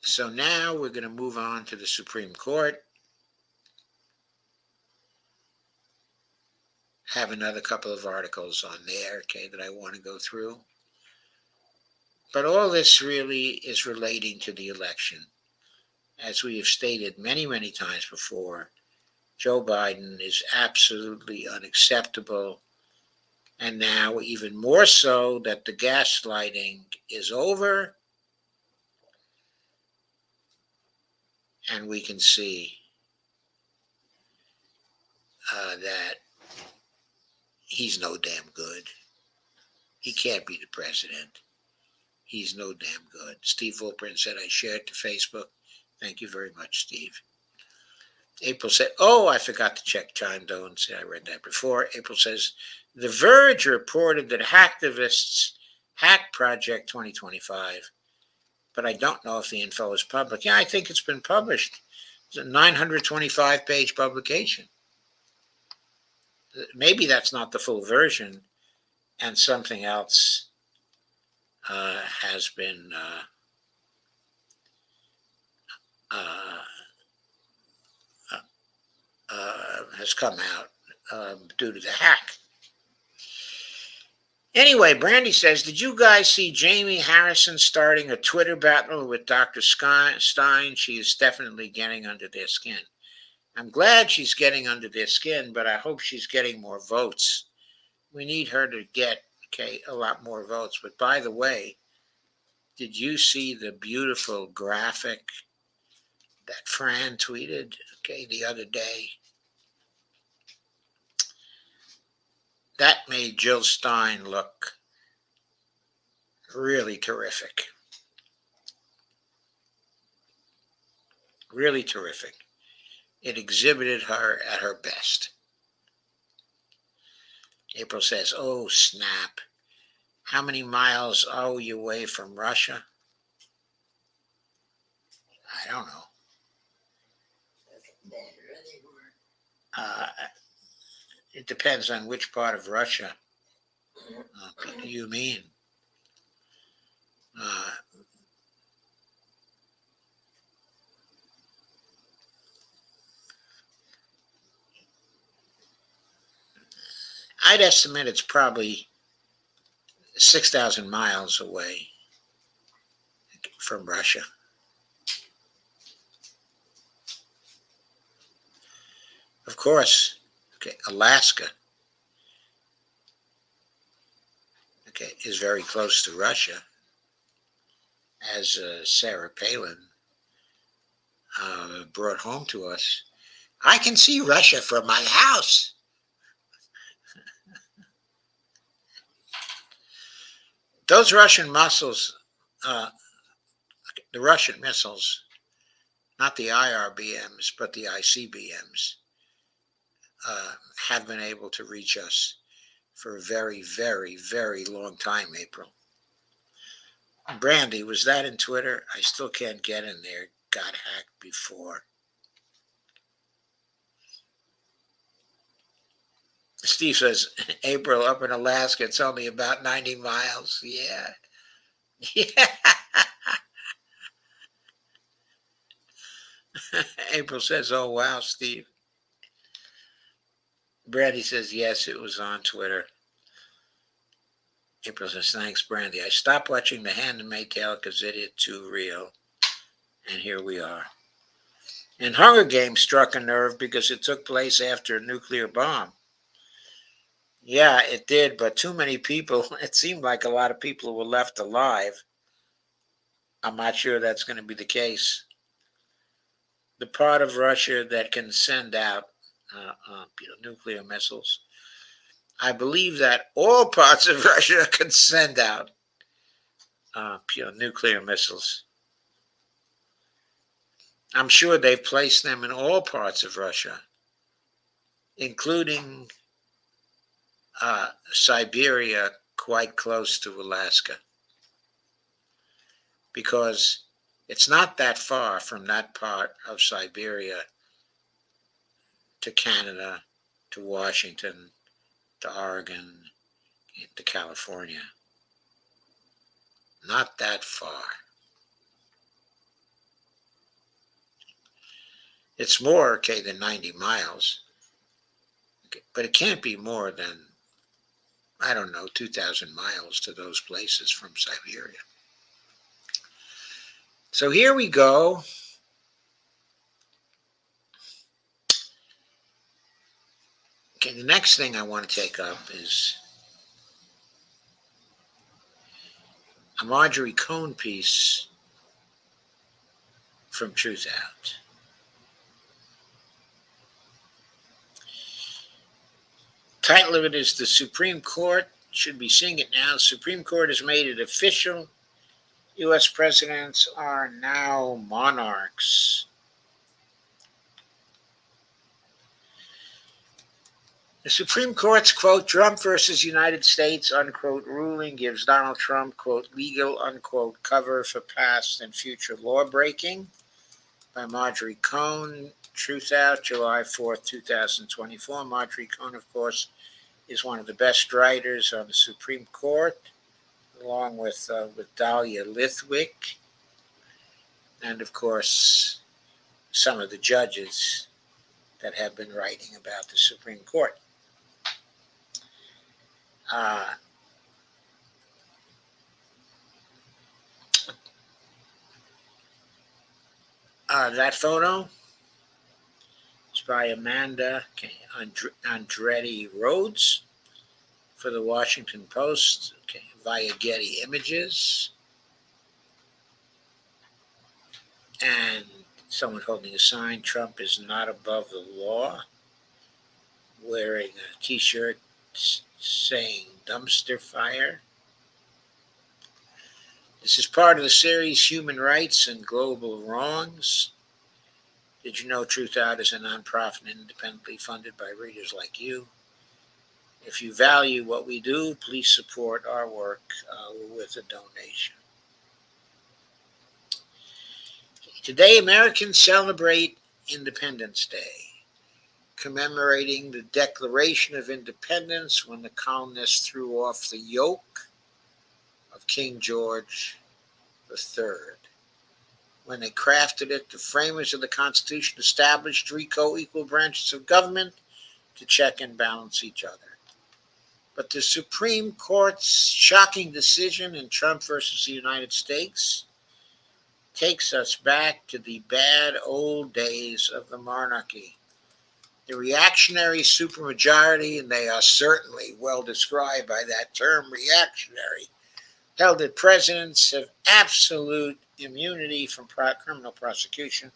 So now we're going to move on to the Supreme Court. Have another couple of articles on there, okay, that I want to go through. But all this really is relating to the election. As we have stated many, many times before, Joe Biden is absolutely unacceptable. And now even more so that the gaslighting is over. And we can see that he's no damn good. He can't be the president. He's no damn good. Steve Wilprin said, I shared to Facebook. Thank you very much, Steve. April said, oh, I forgot to check time zone. See, I read that before. April says, The Verge reported that hacktivists hacked Project 2025, but I don't know if the info is public. Yeah, I think it's been published. It's a 925-page publication. Maybe that's not the full version, and something else has been has come out due to the hack. Anyway, Brandy says, did you guys see Jamie Harrison starting a Twitter battle with Dr. Stein? She is definitely getting under their skin. I'm glad she's getting under their skin, but I hope she's getting more votes. We need her to get, a lot more votes. But by the way, did you see the beautiful graphic that Fran tweeted, the other day? That made Jill Stein look really terrific. Really terrific. It exhibited her at her best. April says, oh, snap. How many miles are you away from Russia? I don't know. It depends on which part of Russia you mean. I'd estimate it's probably 6,000 miles away from Russia. Of course, Alaska, is very close to Russia, as Sarah Palin brought home to us. I can see Russia from my house. Those Russian missiles, the Russian missiles, not the IRBMs, but the ICBMs, have been able to reach us for a very, very, very long time, April. Brandy, was that in Twitter? I still can't get in there. Got hacked before. Steve says, April, up in Alaska, it's only about 90 miles. Yeah. Yeah. April says, oh, wow, Steve. Brandy says, yes, it was on Twitter. April says, thanks, Brandy. I stopped watching The Handmaid's Tale because it is too real. And here we are. And Hunger Games struck a nerve because it took place after a nuclear bomb. Yeah, it did, but too many people, it seemed like a lot of people were left alive. I'm not sure that's going to be the case. The part of Russia that can send out nuclear missiles, I believe that all parts of Russia can send out nuclear missiles. I'm sure they've placed them in all parts of Russia, including Siberia, quite close to Alaska, because it's not that far from that part of Siberia to Canada, to Washington, to Oregon, to California. Not that far. It's more, okay, than 90 miles, okay, but it can't be more than, I don't know, 2,000 miles to those places from Siberia. So here we go. Okay, the next thing I want to take up is a Marjorie Cohn piece from Truth Out. Title of it is "The Supreme Court," should be seeing it now. The Supreme Court has made it official. U.S. presidents are now monarchs. The Supreme Court's, quote, Trump versus United States, unquote, ruling gives Donald Trump, quote, legal, unquote, cover for past and future law breaking, by Marjorie Cohn. Truth Out, July 4th, 2024. Marjorie Cohn, of course, is one of the best writers on the Supreme Court, along with Dahlia Lithwick, and, of course, some of the judges that have been writing about the Supreme Court. That photo is by Amanda Andretti Rhodes for the Washington Post, via Getty Images. And someone holding a sign, "Trump is not above the law," wearing a t-shirt saying "dumpster fire." This is part of the series Human Rights and Global Wrongs. Did you know Truth Out is a nonprofit independently funded by readers like you? If you value what we do, please support our work with a donation. Today, Americans celebrate Independence Day, commemorating the Declaration of Independence when the colonists threw off the yoke of King George III. When they crafted it, the framers of the Constitution established three co-equal branches of government to check and balance each other. But the Supreme Court's shocking decision in Trump versus the United States takes us back to the bad old days of the monarchy. The reactionary supermajority, and they are certainly well described by that term, reactionary, held that presidents have absolute immunity from criminal prosecution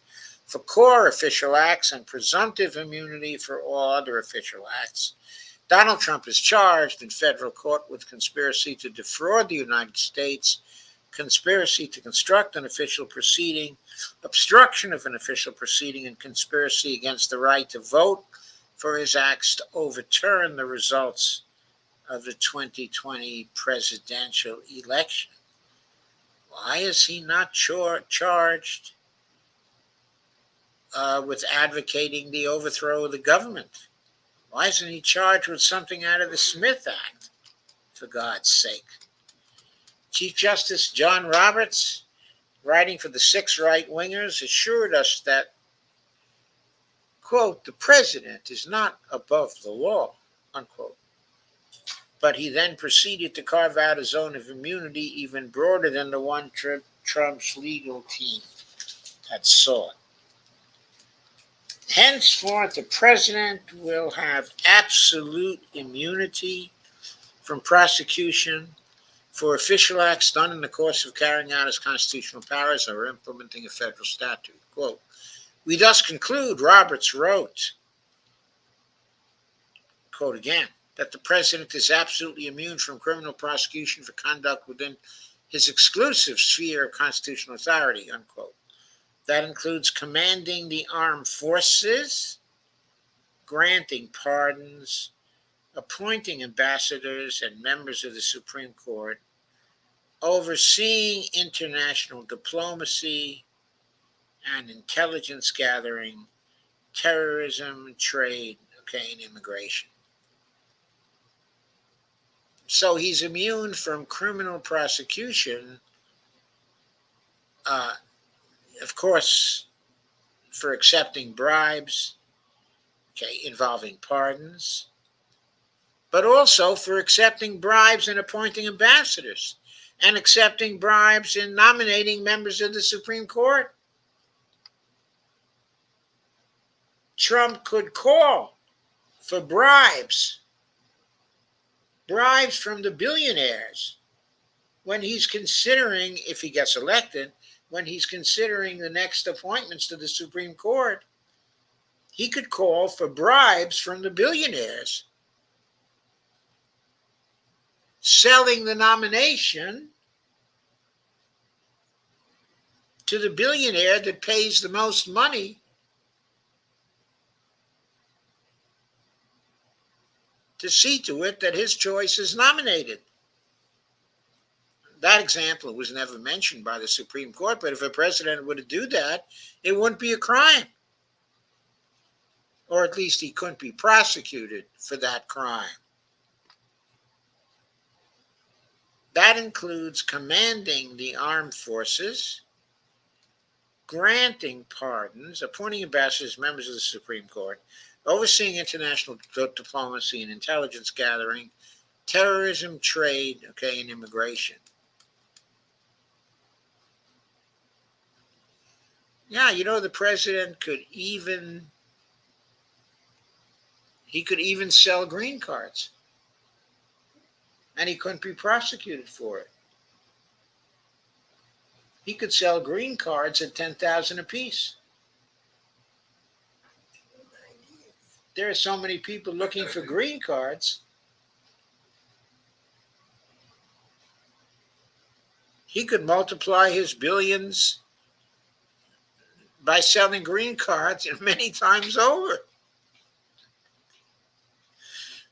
for core official acts and presumptive immunity for all other official acts. Donald Trump is charged in federal court with conspiracy to defraud the United States, conspiracy to construct an official proceeding, obstruction of an official proceeding, and conspiracy against the right to vote for his acts to overturn the results of the 2020 presidential election. Why is he not charged with advocating the overthrow of the government? Why isn't he charged with something out of the Smith Act, for God's sake? Chief Justice John Roberts, writing for the six right-wingers, assured us that, quote, the president is not above the law, unquote. But he then proceeded to carve out a zone of immunity even broader than the one Trump's legal team had sought. Henceforth, the president will have absolute immunity from prosecution for official acts done in the course of carrying out his constitutional powers or implementing a federal statute. Quote, we thus conclude, Roberts wrote, quote again, that the president is absolutely immune from criminal prosecution for conduct within his exclusive sphere of constitutional authority, unquote. That includes commanding the armed forces, granting pardons, appointing ambassadors and members of the Supreme Court, overseeing international diplomacy and intelligence gathering, terrorism, trade, and immigration. So he's immune from criminal prosecution, of course, for accepting bribes, involving pardons, but also for accepting bribes and appointing ambassadors and accepting bribes in nominating members of the Supreme Court. Trump could call for bribes from the billionaires when he's considering, if he gets elected, when he's considering the next appointments to the Supreme Court. He could call for bribes from the billionaires, selling the nomination to the billionaire that pays the most money to see to it that his choice is nominated. That example was never mentioned by the Supreme Court, but if a president were to do that, it wouldn't be a crime. Or at least he couldn't be prosecuted for that crime. That includes commanding the armed forces, granting pardons, appointing ambassadors, members of the Supreme Court, overseeing international diplomacy and intelligence gathering, terrorism, trade, and immigration. Yeah, the president could even sell green cards, and he couldn't be prosecuted for it. He could sell green cards at $10,000 apiece. There are so many people looking for green cards. He could multiply his billions by selling green cards many times over.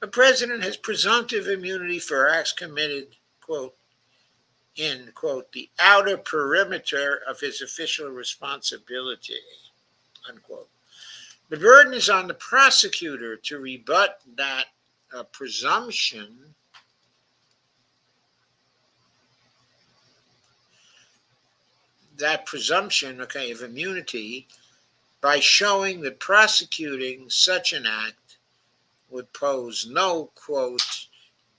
A president has presumptive immunity for acts committed, quote, in, quote, the outer perimeter of his official responsibility, unquote. The burden is on the prosecutor to rebut that presumption of immunity by showing that prosecuting such an act would pose no, quote,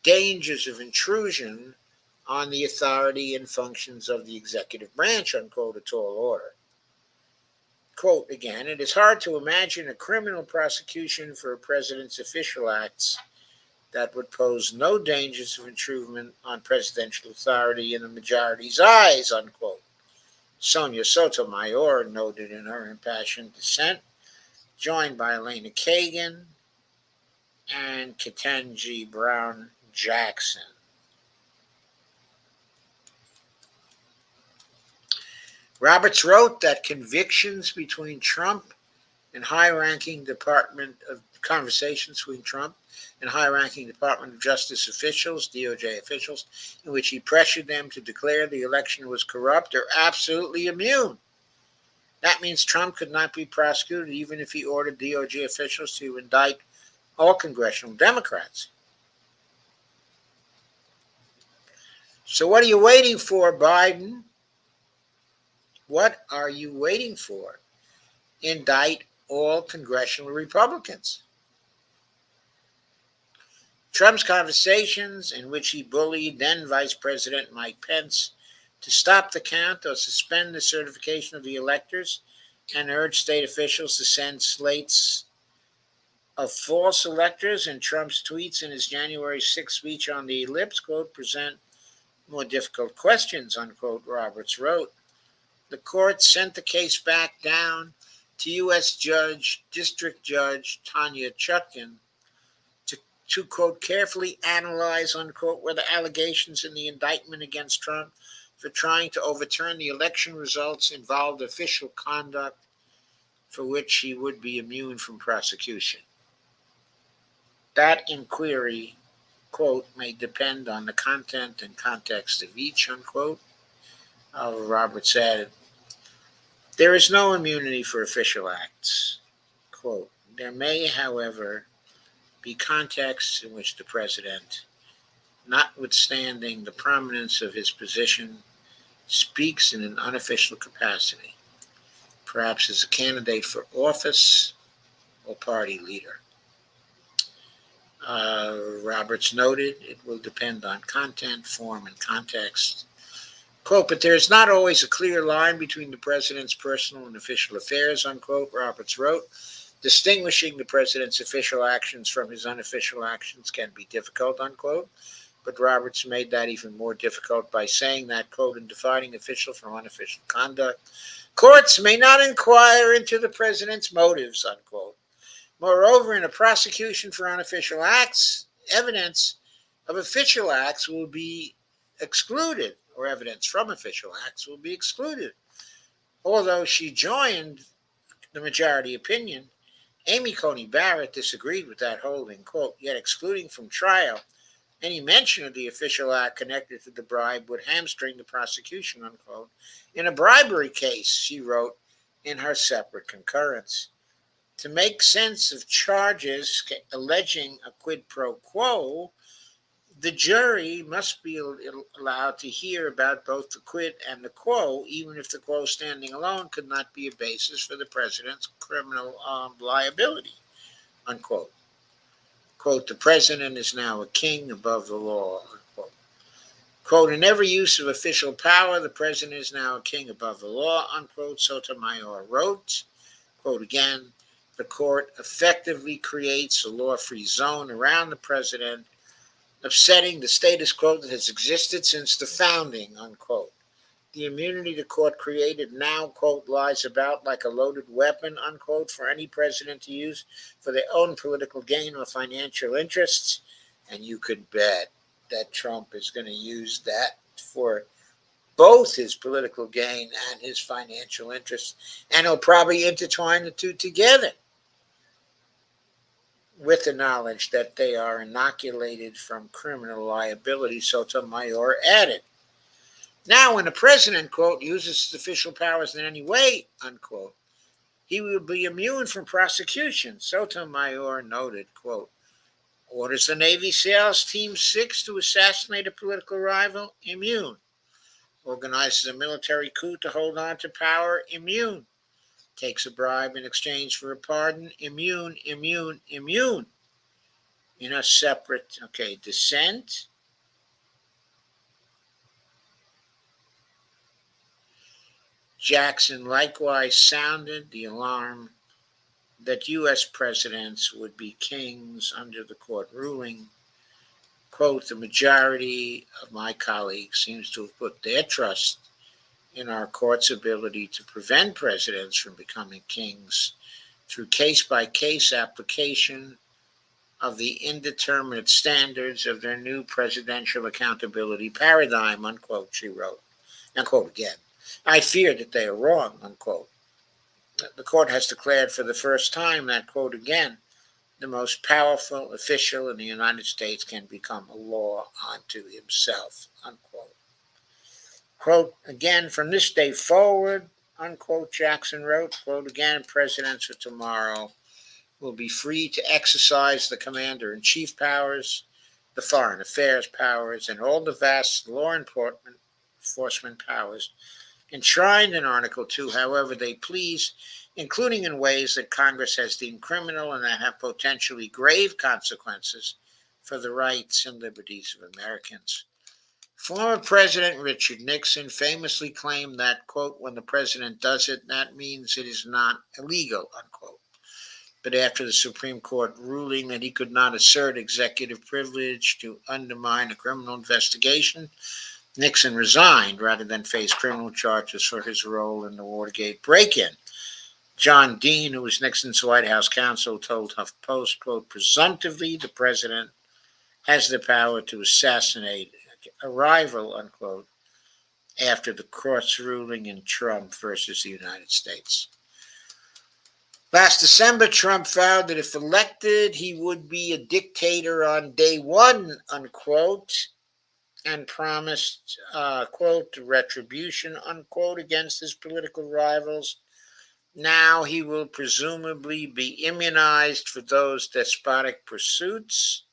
dangers of intrusion on the authority and functions of the executive branch, unquote, a tall order. Quote again, it is hard to imagine a criminal prosecution for a president's official acts that would pose no dangers of intrusion on presidential authority in the majority's eyes, unquote. Sonia Sotomayor noted in her impassioned dissent, joined by Elena Kagan and Ketanji Brown Jackson. Roberts wrote that convictions between Trump and high-ranking conversations between Trump and high-ranking Department of Justice officials, DOJ officials, in which he pressured them to declare the election was corrupt, are absolutely immune. That means Trump could not be prosecuted even if he ordered DOJ officials to indict all congressional Democrats. So what are you waiting for, Biden? What are you waiting for? Indict all congressional Republicans. Trump's conversations in which he bullied then Vice President Mike Pence to stop the count or suspend the certification of the electors and urged state officials to send slates of false electors, and Trump's tweets in his January 6th speech on the ellipse, quote, present more difficult questions, unquote, Roberts wrote. The court sent the case back down to U.S. District Judge Tanya Chutkan to, quote, carefully analyze, unquote, whether allegations in the indictment against Trump for trying to overturn the election results involved official conduct for which he would be immune from prosecution. That inquiry, quote, may depend on the content and context of each, unquote. Roberts added, there is no immunity for official acts. Quote, there may, however, be contexts in which the president, notwithstanding the prominence of his position, speaks in an unofficial capacity, perhaps as a candidate for office or party leader. Roberts noted it will depend on content, form, and context. Quote, but there is not always a clear line between the president's personal and official affairs, unquote, Roberts wrote. Distinguishing the president's official actions from his unofficial actions can be difficult, unquote. But Roberts made that even more difficult by saying that, quote, in defining official from unofficial conduct, courts may not inquire into the president's motives, unquote. Moreover, in a prosecution for unofficial acts, evidence of official acts will be excluded, or evidence from official acts will be excluded. Although she joined the majority opinion, Amy Coney Barrett disagreed with that holding, quote, yet excluding from trial any mention of the official act connected to the bribe would hamstring the prosecution, unquote. In a bribery case, she wrote in her separate concurrence, to make sense of charges alleging a quid pro quo, the jury must be allowed to hear about both the quid and the quo, even if the quo standing alone could not be a basis for the president's criminal liability, unquote. Quote, the president is now a king above the law, unquote. Quote, in every use of official power, the president is now a king above the law, unquote, Sotomayor wrote. Quote again, the court effectively creates a law-free zone around the president, upsetting the status quo that has existed since the founding, unquote. The immunity the court created now, quote, lies about like a loaded weapon, unquote, for any president to use for their own political gain or financial interests. And you could bet that Trump is going to use that for both his political gain and his financial interests. And he'll probably intertwine the two together with the knowledge that they are inoculated from criminal liability, Sotomayor added. Now, when the president, quote, uses his official powers in any way, unquote, he will be immune from prosecution, Sotomayor noted, quote, orders the Navy SEALs Team 6 to assassinate a political rival, immune. Organizes a military coup to hold on to power, immune. Takes a bribe in exchange for a pardon, immune, immune, immune. In a separate, dissent. Jackson likewise sounded the alarm that U.S. presidents would be kings under the court ruling. Quote, the majority of my colleagues seems to have put their trust in our court's ability to prevent presidents from becoming kings through case-by-case application of the indeterminate standards of their new presidential accountability paradigm, unquote, she wrote. Now, quote again, I fear that they are wrong, unquote. The court has declared for the first time that, quote again, the most powerful official in the United States can become a law unto himself, unquote. Quote, again, from this day forward, unquote, Jackson wrote, quote, again, presidents of tomorrow will be free to exercise the commander-in-chief powers, the foreign affairs powers, and all the vast law enforcement powers enshrined in Article 2, however they please, including in ways that Congress has deemed criminal and that have potentially grave consequences for the rights and liberties of Americans. Former President Richard Nixon famously claimed that, quote, when the president does it, that means it is not illegal, unquote. But after the Supreme Court ruling that he could not assert executive privilege to undermine a criminal investigation, Nixon resigned rather than face criminal charges for his role in the Watergate break-in. John Dean, who was Nixon's White House counsel, told HuffPost, quote, presumptively the president has the power to assassinate a rival, unquote. after the court's ruling in Trump versus the United States. Last December, Trump vowed that if elected, he would be a dictator on day one, unquote, and promised, quote, retribution, unquote, against his political rivals. Now he will presumably be immunized for those despotic pursuits.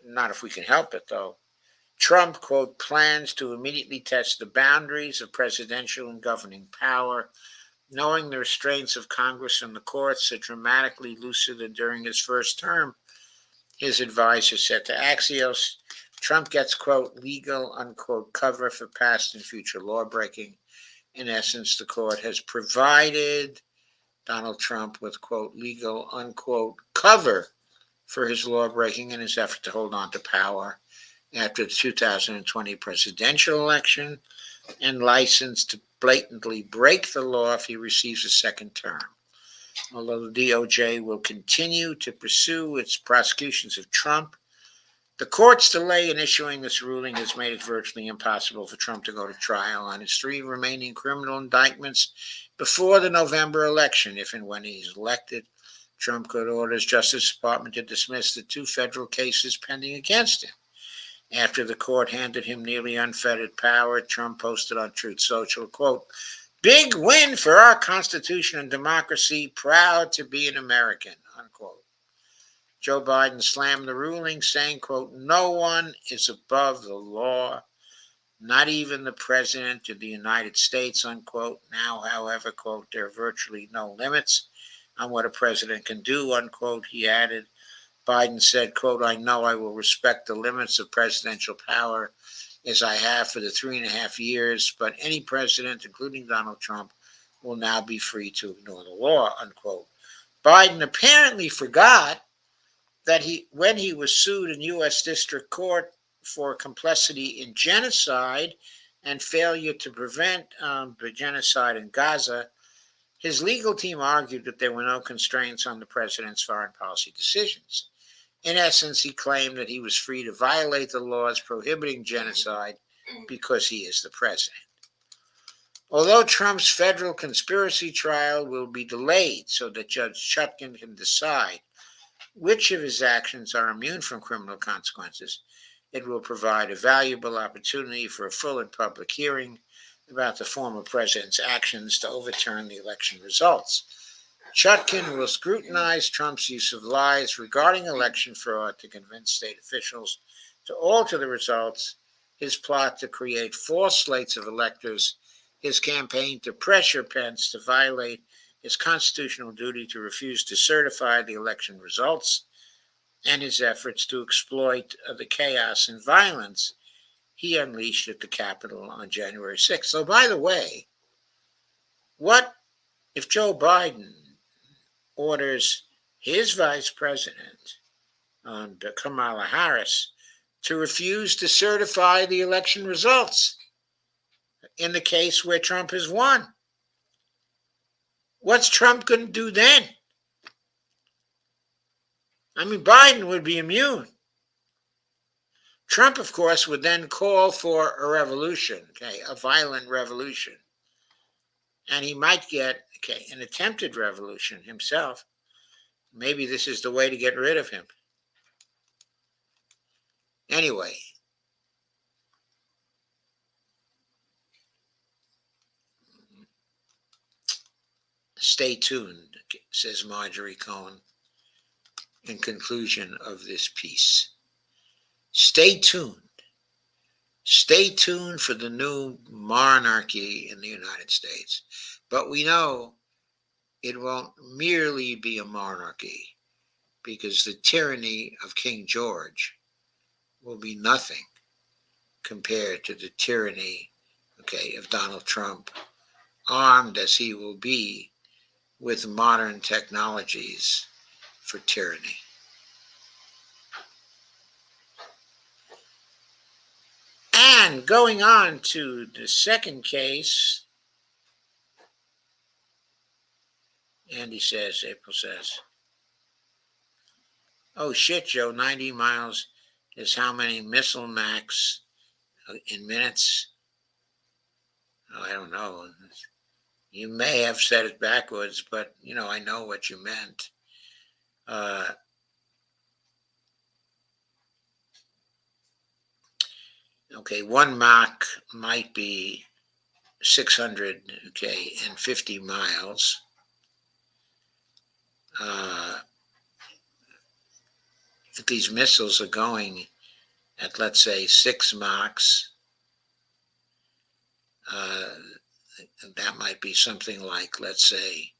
Not if we can help it, though. Trump, quote, plans to immediately test the boundaries of presidential and governing power, knowing the restraints of Congress and the courts are dramatically looser than during his first term, his advisor said to Axios. Trump gets, quote, legal, unquote, cover for past and future lawbreaking. In essence, the court has provided Donald Trump with, quote, legal, unquote, cover for his lawbreaking in his effort to hold on to power after the 2020 presidential election and license to blatantly break the law if he receives a second term. Although the DOJ will continue to pursue its prosecutions of Trump, the court's delay in issuing this ruling has made it virtually impossible for Trump to go to trial on his 3 remaining criminal indictments before the November election. If and when he is elected, Trump could order his Justice Department to dismiss the 2 federal cases pending against him. After the court handed him nearly unfettered power, Trump posted on Truth Social, quote, big win for our Constitution and democracy, proud to be an American, unquote. Joe Biden slammed the ruling, saying, quote, no one is above the law, not even the President of the United States, unquote. Now, however, quote, there are virtually no limits on what a president can do, unquote. He added, Biden said, quote, I know I will respect the limits of presidential power as I have for the 3.5 years, but any president, including Donald Trump, will now be free to ignore the law, unquote. Biden apparently forgot that when he was sued in U.S. District Court for complicity in genocide and failure to prevent the genocide in Gaza, his legal team argued that there were no constraints on the president's foreign policy decisions. In essence, he claimed that he was free to violate the laws prohibiting genocide because he is the president. Although Trump's federal conspiracy trial will be delayed so that Judge Chutkan can decide which of his actions are immune from criminal consequences, it will provide a valuable opportunity for a full and public hearing about the former president's actions to overturn the election results. Chutkan will scrutinize Trump's use of lies regarding election fraud to convince state officials to alter the results, his plot to create false slates of electors, his campaign to pressure Pence to violate his constitutional duty to refuse to certify the election results, and his efforts to exploit the chaos and violence he unleashed at the Capitol on January 6th. So, by the way, what if Joe Biden orders his vice president, Kamala Harris, to refuse to certify the election results in the case where Trump has won? What's Trump going to do then? I mean, Biden would be immune. Trump, of course, would then call for a revolution, a violent revolution. And he might get, an attempted revolution himself. Maybe this is the way to get rid of him. Anyway, stay tuned, says Marjorie Cohen in conclusion of this piece. Stay tuned. Stay tuned for the new monarchy in the United States. But we know it won't merely be a monarchy, because the tyranny of King George will be nothing compared to the tyranny, of Donald Trump, armed as he will be with modern technologies for tyranny. And going on to the second case, April says, oh shit, Joe, 90 miles is how many missile max in minutes? I don't know. You may have said it backwards, but I know what you meant. Okay, one Mach might be 650 miles. If these missiles are going at, let's say, 6 Machs, that might be something like, let's say,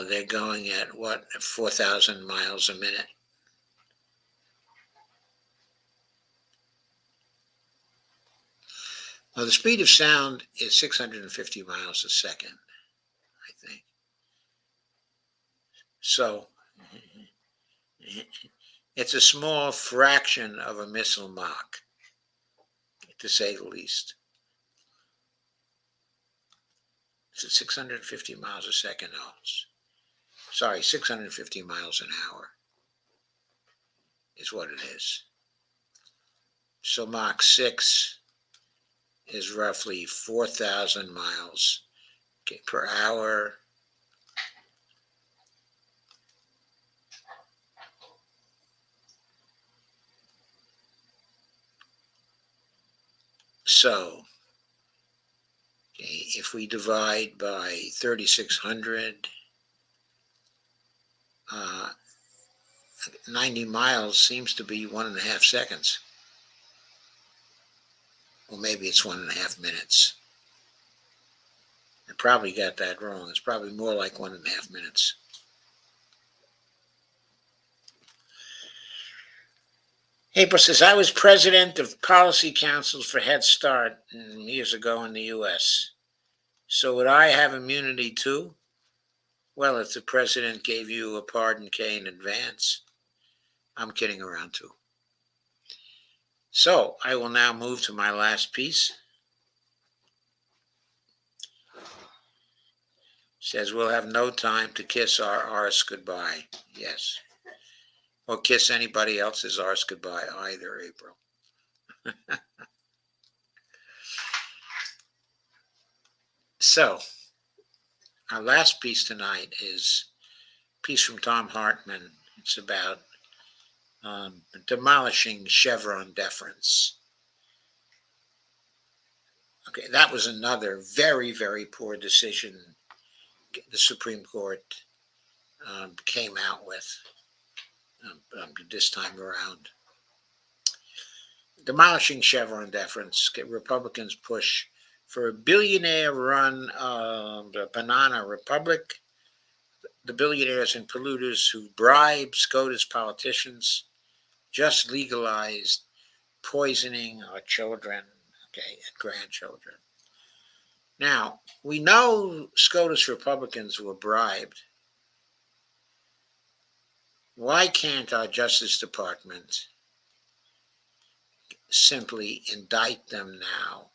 they're going at 4,000 miles a minute. Well, the speed of sound is 650 miles a second, I think. So it's a small fraction of a missile Mach, to say the least. It's at 650 miles a second. Oh, sorry, 650 miles an hour is what it is. So Mach 6 is roughly 4,000 miles per hour. So if we divide by 3,600, 90 miles seems to be 1.5 seconds. Well, maybe it's 1.5 minutes. I probably got that wrong. It's probably more like 1.5 minutes. April says, I was president of policy councils for Head Start years ago in the U.S. So would I have immunity too? Well, if the president gave you a pardon K in advance. I'm kidding around too. So I will now move to my last piece. Says we'll have no time to kiss our arse goodbye. Yes. Or kiss anybody else's arse goodbye either, April. So our last piece tonight is a piece from Tom Hartman. It's about demolishing Chevron deference. Okay, that was another very, very poor decision the Supreme Court came out with this time around. Demolishing Chevron deference. Republicans push for a billionaire-run banana republic. The billionaires and polluters who bribe SCOTUS politicians just legalized poisoning our children, and grandchildren. Now, we know SCOTUS Republicans were bribed. Why can't our Justice Department simply indict them now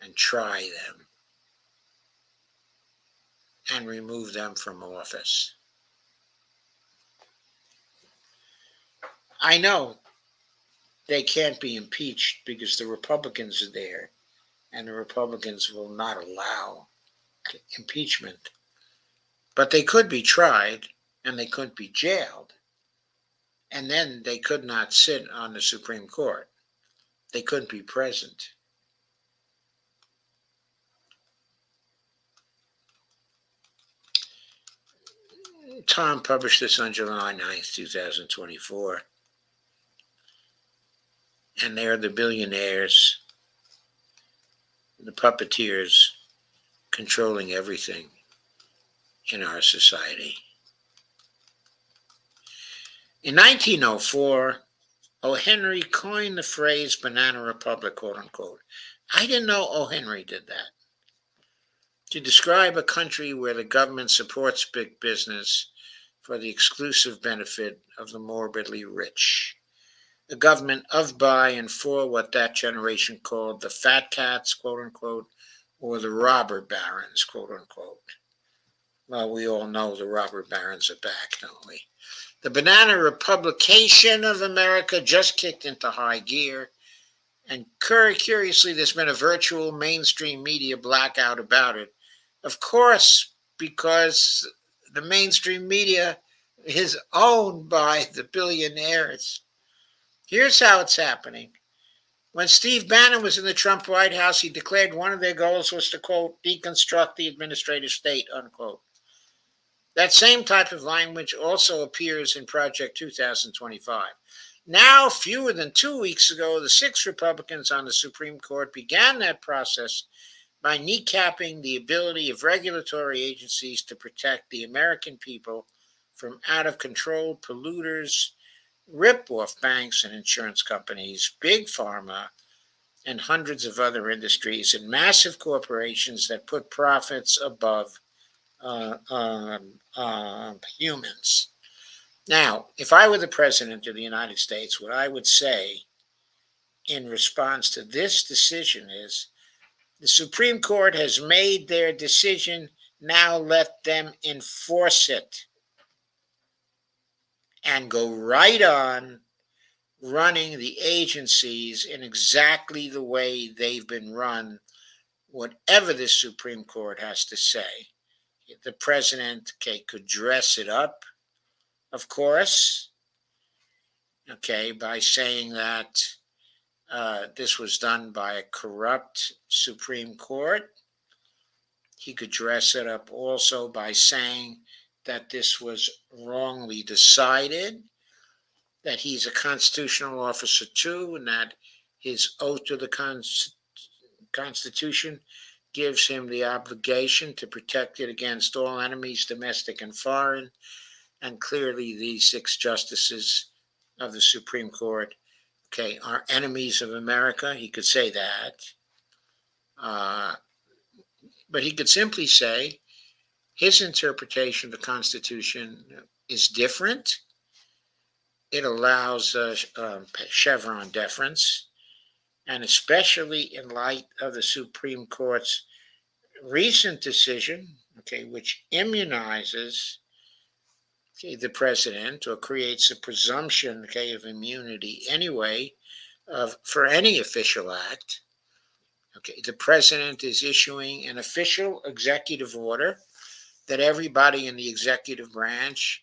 and try them and remove them from office? I know they can't be impeached because the Republicans are there and the Republicans will not allow impeachment. But they could be tried and they could be jailed. And then they could not sit on the Supreme Court. They couldn't be present. Tom published this on July 9th, 2024. And they're the billionaires, the puppeteers controlling everything in our society. In 1904, O. Henry coined the phrase banana republic, quote unquote. I didn't know O. Henry did that. To describe a country where the government supports big business for the exclusive benefit of the morbidly rich. A government of, by, and for what that generation called the fat cats, quote unquote, or the robber barons, quote unquote. Well, we all know the robber barons are back, don't we? The banana republication of America just kicked into high gear. And curiously, there's been a virtual mainstream media blackout about it. Of course, because the mainstream media is owned by the billionaires. Here's how it's happening. When Steve Bannon was in the Trump White House, he declared one of their goals was to, quote, deconstruct the administrative state, unquote. That same type of language also appears in Project 2025. Now, fewer than 2 weeks ago, the 6 Republicans on the Supreme Court began that process by kneecapping the ability of regulatory agencies to protect the American people from out-of-control polluters, rip-off banks and insurance companies, big pharma, and hundreds of other industries and massive corporations that put profits above humans. Now, if I were the President of the United States, what I would say in response to this decision is the Supreme Court has made their decision. Now let them enforce it and go right on running the agencies in exactly the way they've been run, whatever the Supreme Court has to say. The president could dress it up, of course, by saying that this was done by a corrupt Supreme Court. He could dress it up also by saying that this was wrongly decided, that he's a constitutional officer too, and that his oath to the Constitution gives him the obligation to protect it against all enemies, domestic and foreign. And clearly these 6 justices of the Supreme Court, are enemies of America. He could say that. But he could simply say his interpretation of the Constitution is different. It allows Chevron deference, and especially in light of the Supreme Court's recent decision, which immunizes the president or creates a presumption of immunity anyway for any official act. The president is issuing an official executive order that everybody in the executive branch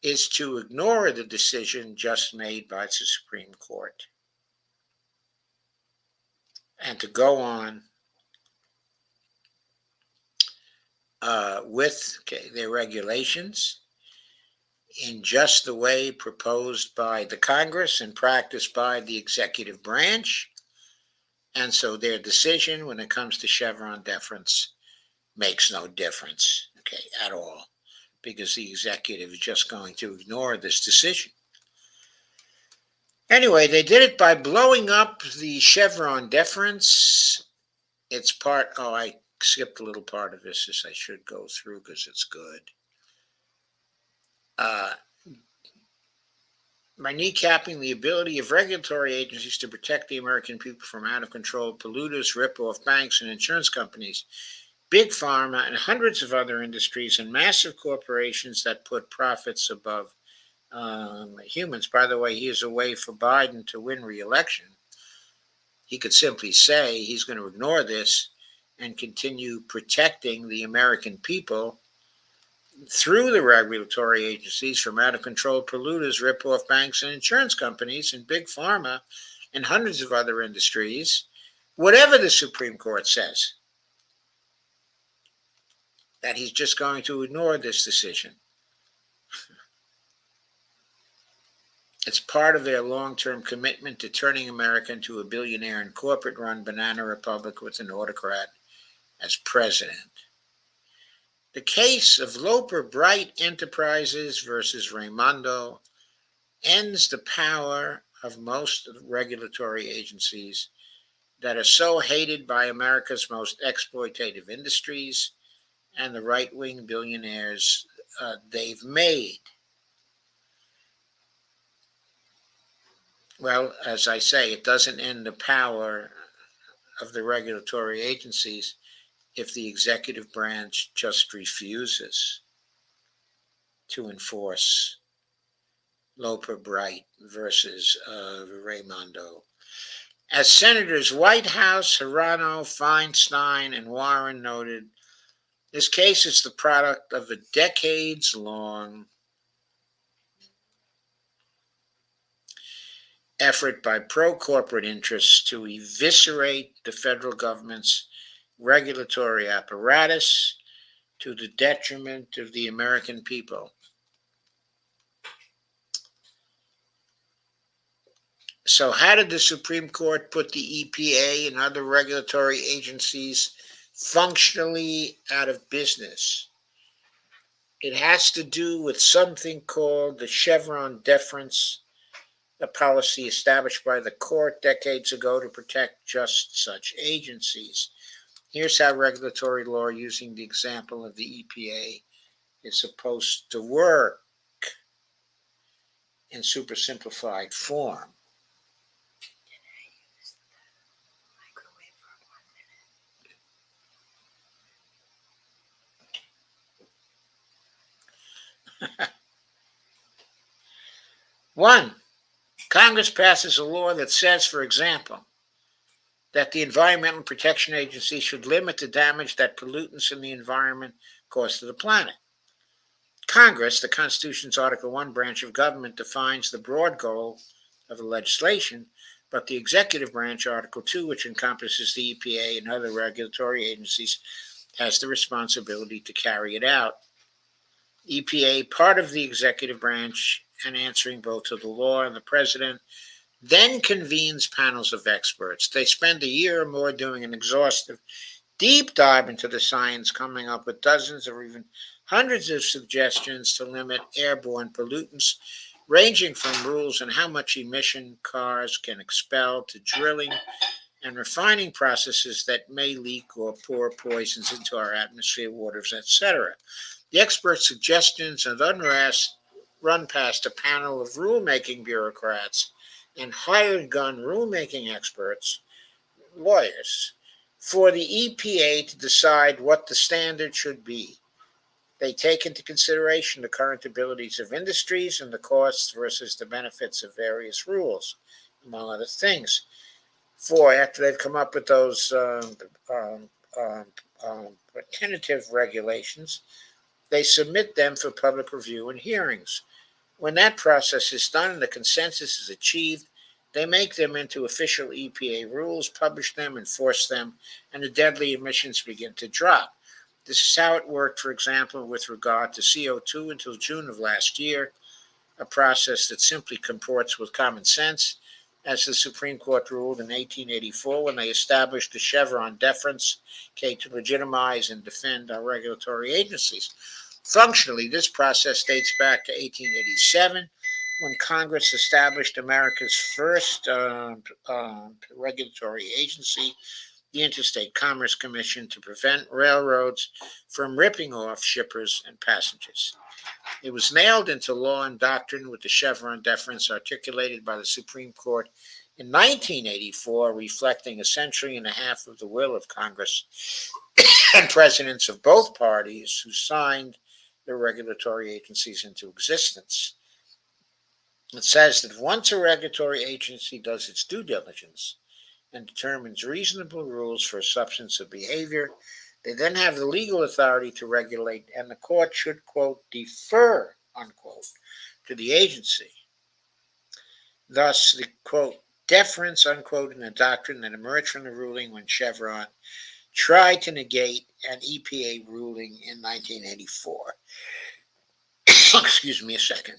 is to ignore the decision just made by the Supreme Court and to go on with their regulations in just the way proposed by the Congress and practiced by the executive branch. And so their decision when it comes to Chevron deference makes no difference, at all, because the executive is just going to ignore this decision. Anyway, they did it by blowing up the Chevron deference. It's part, I skipped a little part of this as I should go through because it's good. By kneecapping the ability of regulatory agencies to protect the American people from out-of-control polluters, rip-off banks and insurance companies, big pharma, and hundreds of other industries and massive corporations that put profits above humans. By the way, here's a way for Biden to win re-election. He could simply say he's going to ignore this and continue protecting the American people through the regulatory agencies from out-of-control polluters, rip-off banks and insurance companies and big pharma and hundreds of other industries, whatever the Supreme Court says, that he's just going to ignore this decision. It's part of their long-term commitment to turning America into a billionaire and corporate-run banana republic with an autocrat as president. The case of Loper Bright Enterprises versus Raimondo ends the power of most regulatory agencies that are so hated by America's most exploitative industries and the right-wing billionaires they've made. Well, as I say, it doesn't end the power of the regulatory agencies if the executive branch just refuses to enforce Loper Bright versus Raimondo. As Senators Whitehouse, Serrano, Feinstein, and Warren noted, this case is the product of a decades-long effort by pro-corporate interests to eviscerate the federal government's regulatory apparatus to the detriment of the American people. So how did the Supreme Court put the EPA and other regulatory agencies functionally out of business? It has to do with something called the Chevron deference, a policy established by the court decades ago to protect just such agencies. Here's how regulatory law, using the example of the EPA, is supposed to work in super simplified form. One, Congress passes a law that says, for example, that the Environmental Protection Agency should limit the damage that pollutants in the environment cause to the planet. Congress, the Constitution's Article 1 branch of government, defines the broad goal of the legislation, but the executive branch, Article 2, which encompasses the EPA and other regulatory agencies, has the responsibility to carry it out. EPA, part of the executive branch and answering both to the law and the president, then convenes panels of experts. They spend a year or more doing an exhaustive, deep dive into the science, coming up with dozens or even hundreds of suggestions to limit airborne pollutants, ranging from rules on how much emission cars can expel to drilling and refining processes that may leak or pour poisons into our atmosphere, waters, etc. The expert suggestions and unrest run past a panel of rulemaking bureaucrats and hired gun rulemaking experts, lawyers, for the EPA to decide what the standard should be. They take into consideration the current abilities of industries and the costs versus the benefits of various rules, among other things. For after they've come up with those tentative regulations, they submit them for public review and hearings. When that process is done and the consensus is achieved, they make them into official EPA rules, publish them, enforce them, and the deadly emissions begin to drop. This is how it worked, for example, with regard to CO2 until June of last year, a process that simply comports with common sense, as the Supreme Court ruled in 1884 when they established the Chevron deference to legitimize and defend our regulatory agencies. Functionally, this process dates back to 1887, when Congress established America's first regulatory agency, the Interstate Commerce Commission, to prevent railroads from ripping off shippers and passengers. It was nailed into law and doctrine with the Chevron deference articulated by the Supreme Court in 1984, reflecting a century and a half of the will of Congress and presidents of both parties who signed the regulatory agencies into existence. It says that once a regulatory agency does its due diligence and determines reasonable rules for a substance of behavior, they then have the legal authority to regulate, and the court should, quote, defer, unquote, to the agency. Thus, the, quote, deference, unquote, in the doctrine that emerged from the ruling when Chevron tried to negate an EPA ruling in 1984. Excuse me a second.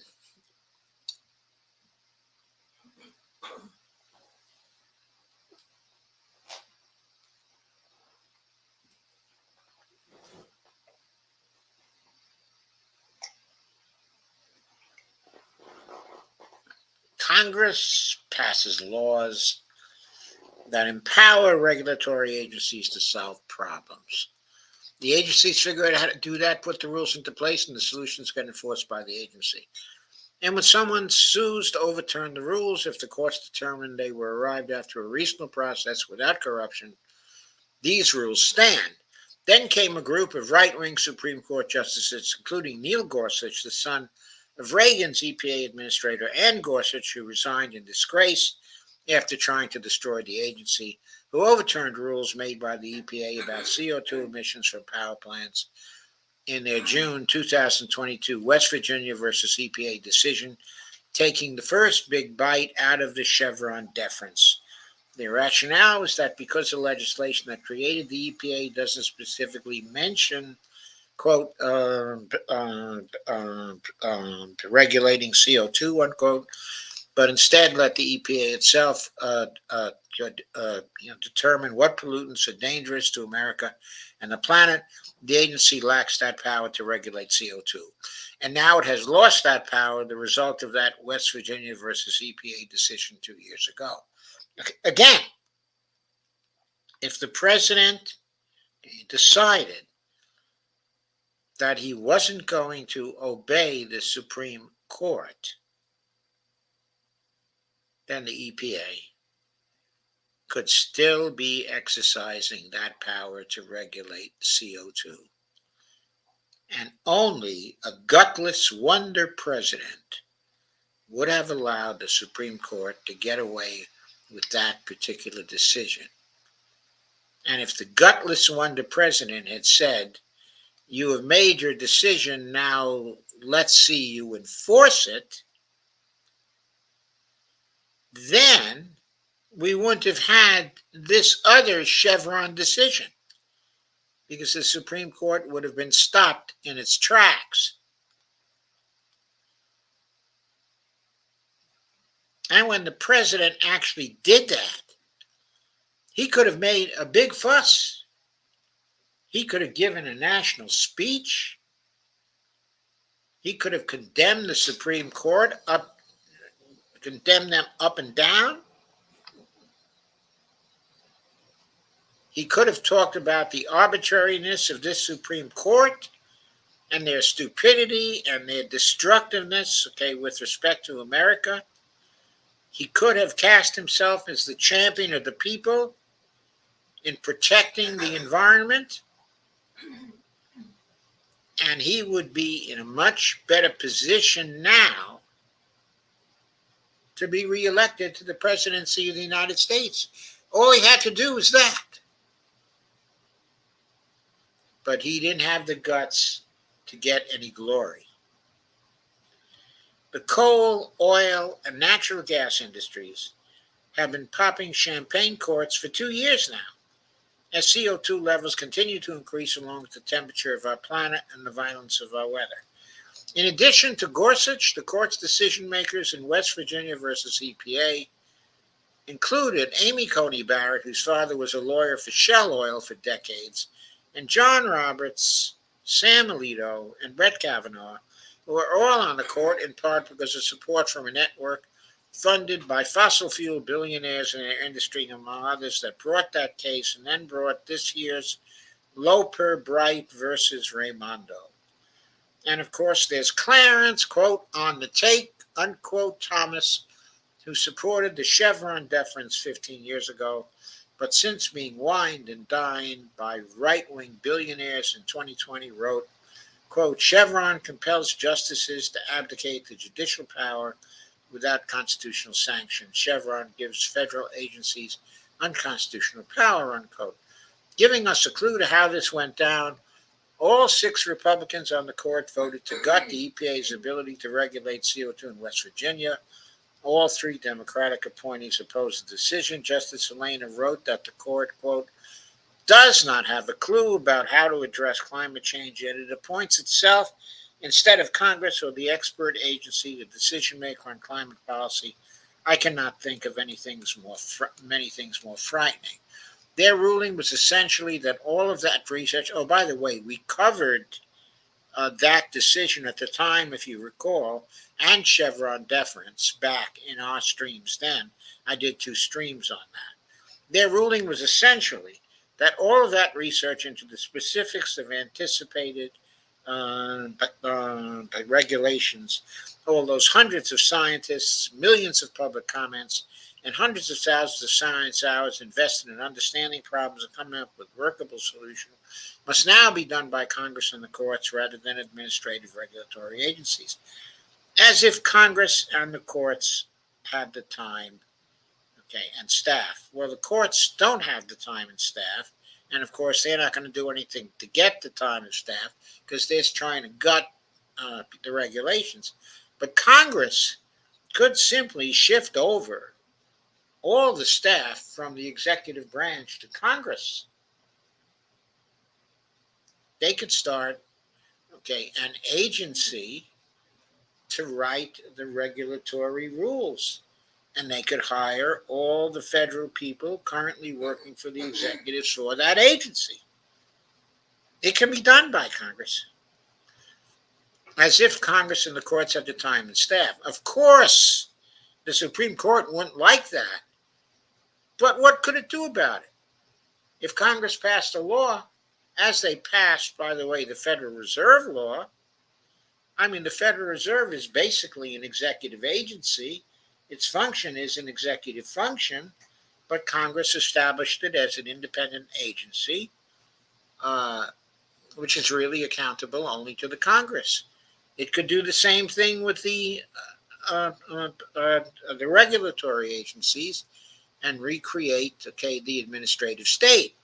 Congress passes laws that empower regulatory agencies to solve problems. The agencies figure out how to do that, put the rules into place, and the solutions get enforced by the agency. And when someone sues to overturn the rules, if the courts determine they were arrived after a reasonable process without corruption, these rules stand. Then came a group of right-wing Supreme Court justices, including Neil Gorsuch, the son of Reagan's EPA administrator Ann Gorsuch, who resigned in disgrace after trying to destroy the agency, who overturned rules made by the EPA about CO2 emissions from power plants in their June 2022 West Virginia versus EPA decision, taking the first big bite out of the Chevron deference. The rationale is that because the legislation that created the EPA doesn't specifically mention, quote, regulating CO2, unquote, but instead let the EPA itself determine what pollutants are dangerous to America and the planet. The agency lacks that power to regulate CO2. And now it has lost that power, the result of that West Virginia versus EPA decision 2 years ago. Again, if the president decided that he wasn't going to obey the Supreme Court, then the EPA could still be exercising that power to regulate CO2. And only a gutless wonder president would have allowed the Supreme Court to get away with that particular decision. And if the gutless wonder president had said, "You have made your decision, now let's see you enforce it," then we wouldn't have had this other Chevron decision, because the Supreme Court would have been stopped in its tracks. And when the president actually did that, he could have made a big fuss. He could have given a national speech. He could have condemned the Supreme Court, condemned them up and down. He could have talked about the arbitrariness of this Supreme Court and their stupidity and their destructiveness, with respect to America. He could have cast himself as the champion of the people in protecting the environment, and he would be in a much better position now to be reelected to the presidency of the United States. All he had to do was that. But he didn't have the guts to get any glory. The coal, oil, and natural gas industries have been popping champagne corks for 2 years now, as CO2 levels continue to increase along with the temperature of our planet and the violence of our weather. In addition to Gorsuch, the court's decision makers in West Virginia versus EPA included Amy Coney Barrett, whose father was a lawyer for Shell Oil for decades, and John Roberts, Sam Alito, and Brett Kavanaugh, who are all on the court in part because of support from a network funded by fossil fuel billionaires in their industry, among others, that brought that case and then brought this year's Loper Bright versus Raimondo. And of course, there's Clarence, quote, on the take, unquote, Thomas, who supported the Chevron deference 15 years ago, but since being wined and dined by right-wing billionaires in 2020 wrote, quote, Chevron compels justices to abdicate the judicial power without constitutional sanction. Chevron gives federal agencies unconstitutional power, unquote. Giving us a clue to how this went down, all 6 Republicans on the court voted to gut the EPA's ability to regulate CO2 in West Virginia. All 3 Democratic appointees opposed the decision. Justice Elena wrote that the court, quote, does not have a clue about how to address climate change, yet it appoints itself instead of Congress or the expert agency, the decision maker on climate policy. I cannot think of many things more frightening. Their ruling was essentially that all of that research, oh, by the way, we covered that decision at the time, if you recall, and Chevron deference back in our streams then. I did 2 streams on that. Their ruling was essentially that all of that research into the specifics of anticipated regulations, all those hundreds of scientists, millions of public comments, and hundreds of thousands of science hours invested in understanding problems and coming up with workable solutions must now be done by Congress and the courts rather than administrative regulatory agencies. As if Congress and the courts had the time, and staff. Well, the courts don't have the time and staff, and of course they're not going to do anything to get the time and staff because they're trying to gut the regulations. But Congress could simply shift over all the staff from the executive branch to Congress. They could start, an agency to write the regulatory rules. And they could hire all the federal people currently working for the executives for that agency. It can be done by Congress. As if Congress and the courts had the time and staff. Of course, the Supreme Court wouldn't like that. But what could it do about it? If Congress passed a law, as they passed, by the way, the Federal Reserve law, the Federal Reserve is basically an executive agency. Its function is an executive function, but Congress established it as an independent agency, which is really accountable only to the Congress. It could do the same thing with the regulatory agencies and recreate, the administrative state.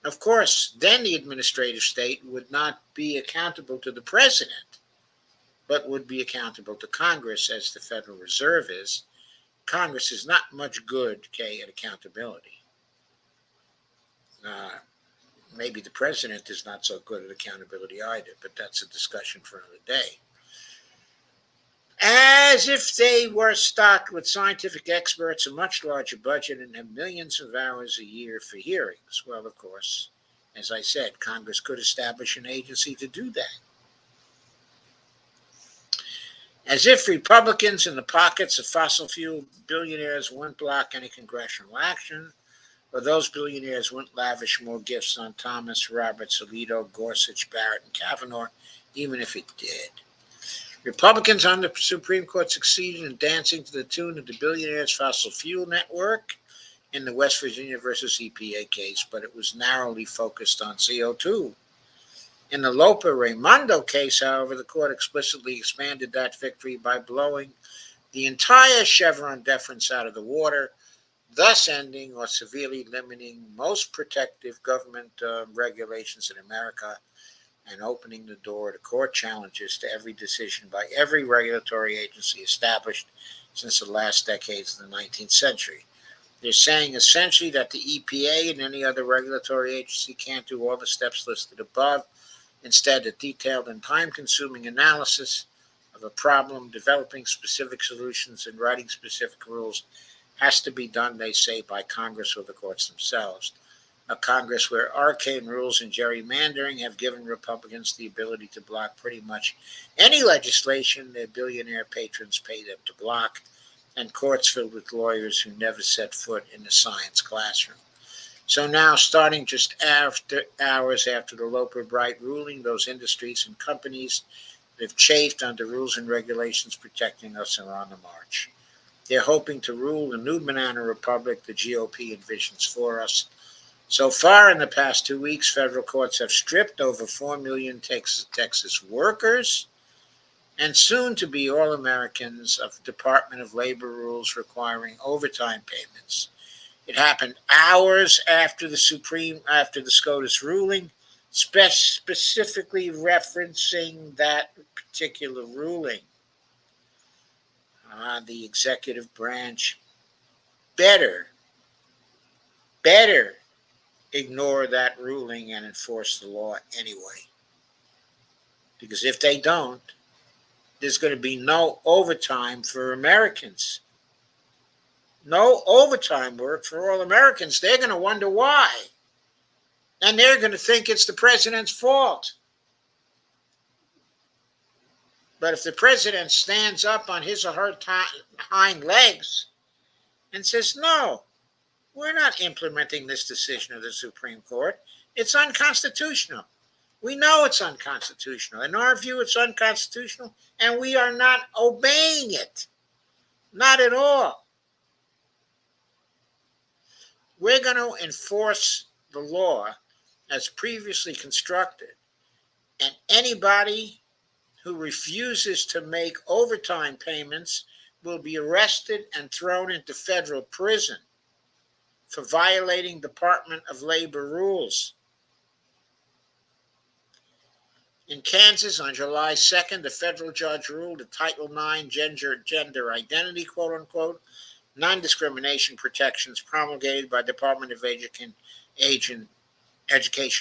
Of course, then the administrative state would not be accountable to the president, but would be accountable to Congress as the Federal Reserve is. Congress is not much good, at accountability. Maybe the president is not so good at accountability either, but that's a discussion for another day. As if they were stocked with scientific experts, a much larger budget, and have millions of hours a year for hearings. Well, of course, as I said, Congress could establish an agency to do that. As if Republicans in the pockets of fossil fuel billionaires wouldn't block any congressional action, or those billionaires wouldn't lavish more gifts on Thomas, Roberts, Alito, Gorsuch, Barrett, and Kavanaugh, even if it did. Republicans on the Supreme Court succeeded in dancing to the tune of the billionaires' fossil fuel network in the West Virginia versus EPA case, but it was narrowly focused on CO2. In the Loper-Raimondo case, however, the court explicitly expanded that victory by blowing the entire Chevron deference out of the water, thus ending or severely limiting most protective government regulations in America and opening the door to court challenges to every decision by every regulatory agency established since the last decades of the 19th century. They're saying essentially that the EPA and any other regulatory agency can't do all the steps listed above. Instead, a detailed and time-consuming analysis of a problem, developing specific solutions, and writing specific rules has to be done, they say, by Congress or the courts themselves. A Congress where arcane rules and gerrymandering have given Republicans the ability to block pretty much any legislation their billionaire patrons pay them to block, and courts filled with lawyers who never set foot in the science classroom. So now, starting just hours after the Loper-Bright ruling, those industries and companies that have chafed under rules and regulations protecting us are on the march. They're hoping to rule the new banana republic the GOP envisions for us. So far in the past 2 weeks, federal courts have stripped over 4 million Texas workers and soon to be all Americans of the Department of Labor rules requiring overtime payments. It happened hours after the SCOTUS ruling, specifically referencing that particular ruling. The executive branch better ignore that ruling and enforce the law anyway. Because if they don't, there's going to be no overtime for Americans. No overtime work for all Americans. They're going to wonder why. And they're going to think it's the president's fault. But if the president stands up on his or her hind legs and says, no, we're not implementing this decision of the Supreme Court. It's unconstitutional. We know it's unconstitutional. In our view, it's unconstitutional, and we are not obeying it. Not at all. We're going to enforce the law as previously constructed, and anybody who refuses to make overtime payments will be arrested and thrown into federal prison for violating Department of Labor rules. In Kansas, on July 2nd, a federal judge ruled that Title IX gender identity, quote-unquote, non-discrimination protections promulgated by Department of Education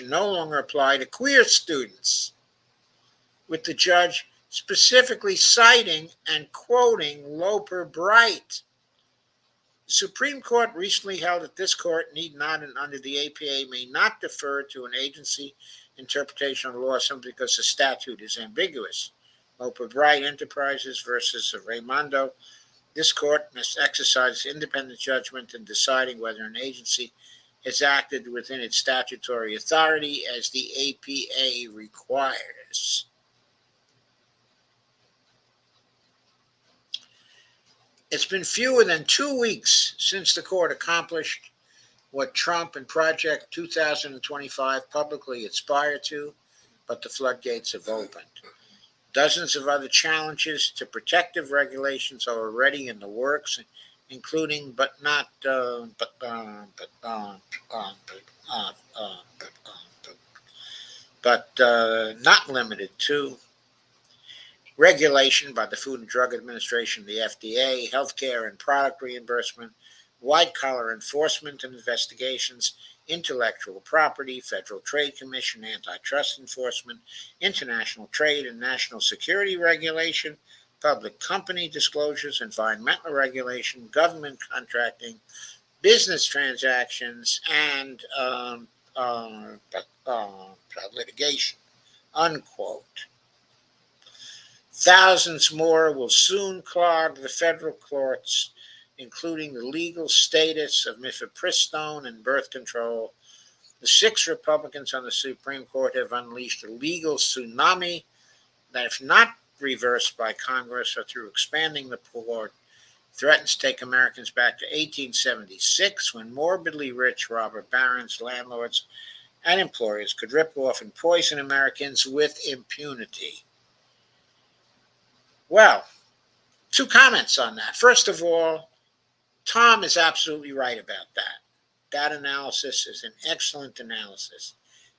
no longer apply to queer students, with the judge specifically citing and quoting Loper Bright. The Supreme Court recently held that this court need not, and under the APA, may not defer to an agency interpretation of the law simply because the statute is ambiguous. Loper Bright Enterprises versus Raimondo. This court must exercise independent judgment in deciding whether an agency has acted within its statutory authority as the APA requires. It's been fewer than 2 weeks since the court accomplished what Trump and Project 2025 publicly aspire to, but the floodgates have opened. Dozens of other challenges to protective regulations are already in the works, including but not limited to regulation by the Food and Drug Administration, the FDA, healthcare and product reimbursement, white-collar enforcement and investigations, intellectual property, Federal Trade Commission, antitrust enforcement, international trade and national security regulation, public company disclosures, environmental regulation, government contracting, business transactions, and litigation, unquote. Thousands more will soon clog the federal courts, including the legal status of mifepristone and birth control. The 6 Republicans on the Supreme Court have unleashed a legal tsunami that, if not reversed by Congress or through expanding the court, threatens to take Americans back to 1876, when morbidly rich robber barons, landlords, and employers could rip off and poison Americans with impunity. Well, 2 comments on that. First of all, Tom is absolutely right about that. That analysis is an excellent analysis,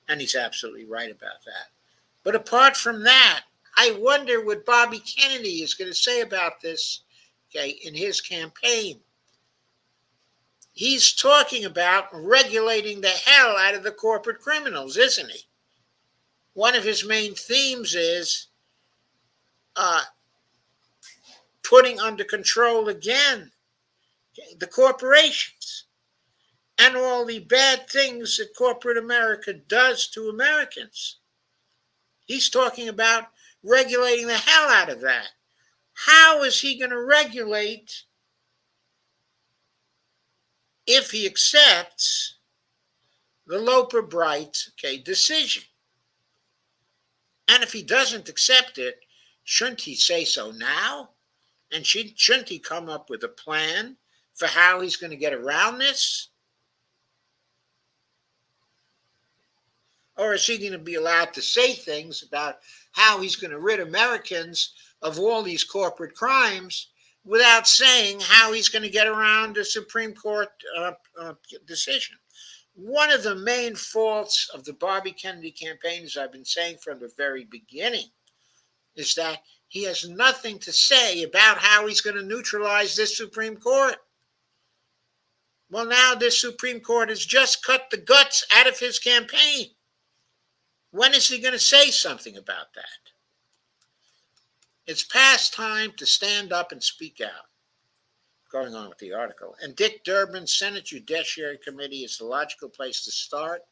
and he's absolutely right about that. But apart from that, I wonder what Bobby Kennedy is going to say about this, in his campaign. He's talking about regulating the hell out of the corporate criminals, isn't he? One of his main themes is putting under control again the corporations and all the bad things that corporate America does to Americans. He's talking about regulating the hell out of that. How is he going to regulate if he accepts the Loper Bright decision? And if he doesn't accept it, shouldn't he say so now? And shouldn't he come up with a plan for how he's going to get around this? Or is he going to be allowed to say things about how he's going to rid Americans of all these corporate crimes without saying how he's going to get around a Supreme Court decision? One of the main faults of the Bobby Kennedy campaign, as I've been saying from the very beginning, is that he has nothing to say about how he's going to neutralize this Supreme Court. Well, now this Supreme Court has just cut the guts out of his campaign. When is he going to say something about that? It's past time to stand up and speak out. Going on with the article. And Dick Durbin's Senate Judiciary Committee is the logical place to start,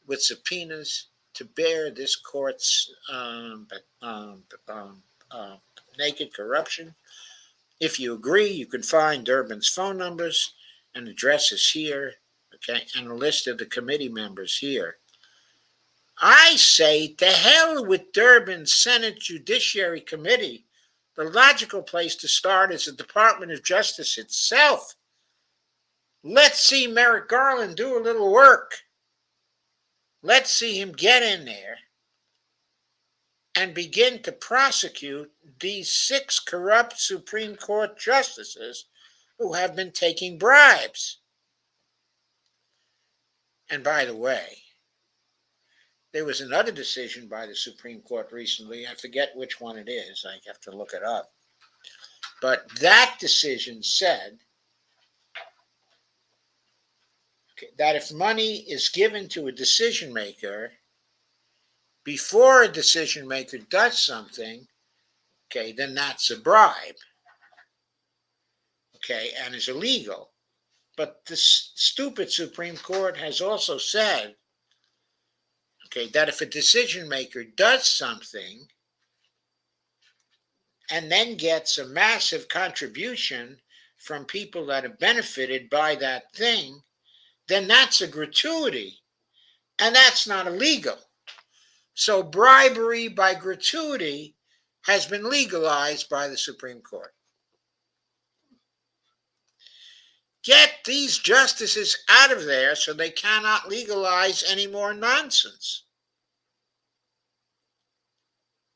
with subpoenas to bear this court's naked corruption. If you agree, you can find Durbin's phone numbers and addresses here, and a list of the committee members here. I say to hell with Durbin's Senate Judiciary Committee. The logical place to start is the Department of Justice itself. Let's see Merrick Garland do a little work. Let's see him get in there and begin to prosecute these 6 corrupt Supreme Court justices who have been taking bribes. And by the way, there was another decision by the Supreme Court recently. I forget which one it is. I have to look it up. But that decision said that if money is given to a decision maker before a decision maker does something, then that's a bribe, and is illegal. But the stupid Supreme Court has also said, that if a decision maker does something and then gets a massive contribution from people that have benefited by that thing, then that's a gratuity, and that's not illegal. So bribery by gratuity has been legalized by the Supreme Court. Get these justices out of there so they cannot legalize any more nonsense.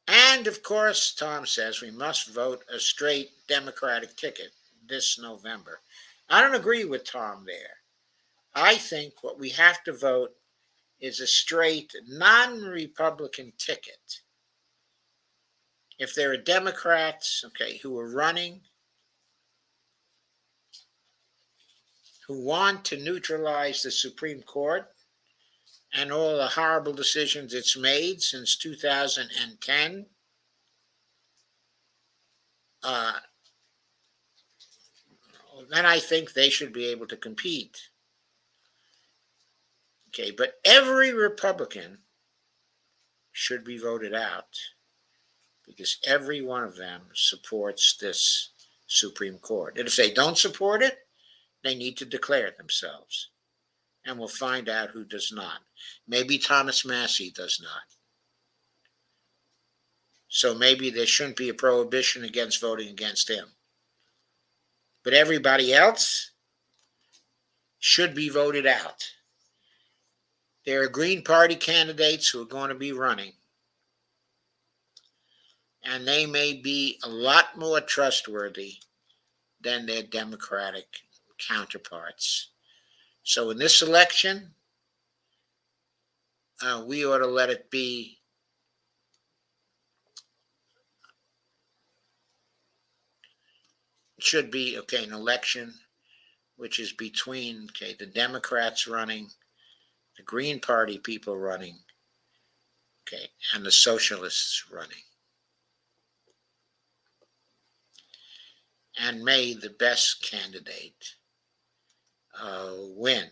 And of course, Tom says we must vote a straight Democratic ticket this November. I don't agree with Tom there. I think what we have to vote is a straight non-Republican ticket. If there are Democrats, who are running, who want to neutralize the Supreme Court and all the horrible decisions it's made since 2010, then I think they should be able to compete. But every Republican should be voted out because every one of them supports this Supreme Court. And if they don't support it, they need to declare themselves. And we'll find out who does not. Maybe Thomas Massie does not. So maybe there shouldn't be a prohibition against voting against him. But everybody else should be voted out. There are Green Party candidates who are going to be running. And they may be a lot more trustworthy than their Democratic counterparts. So in this election, we ought to let it be should be an election which is between the Democrats running, the Green Party people running, and the Socialists running. And may the best candidate win.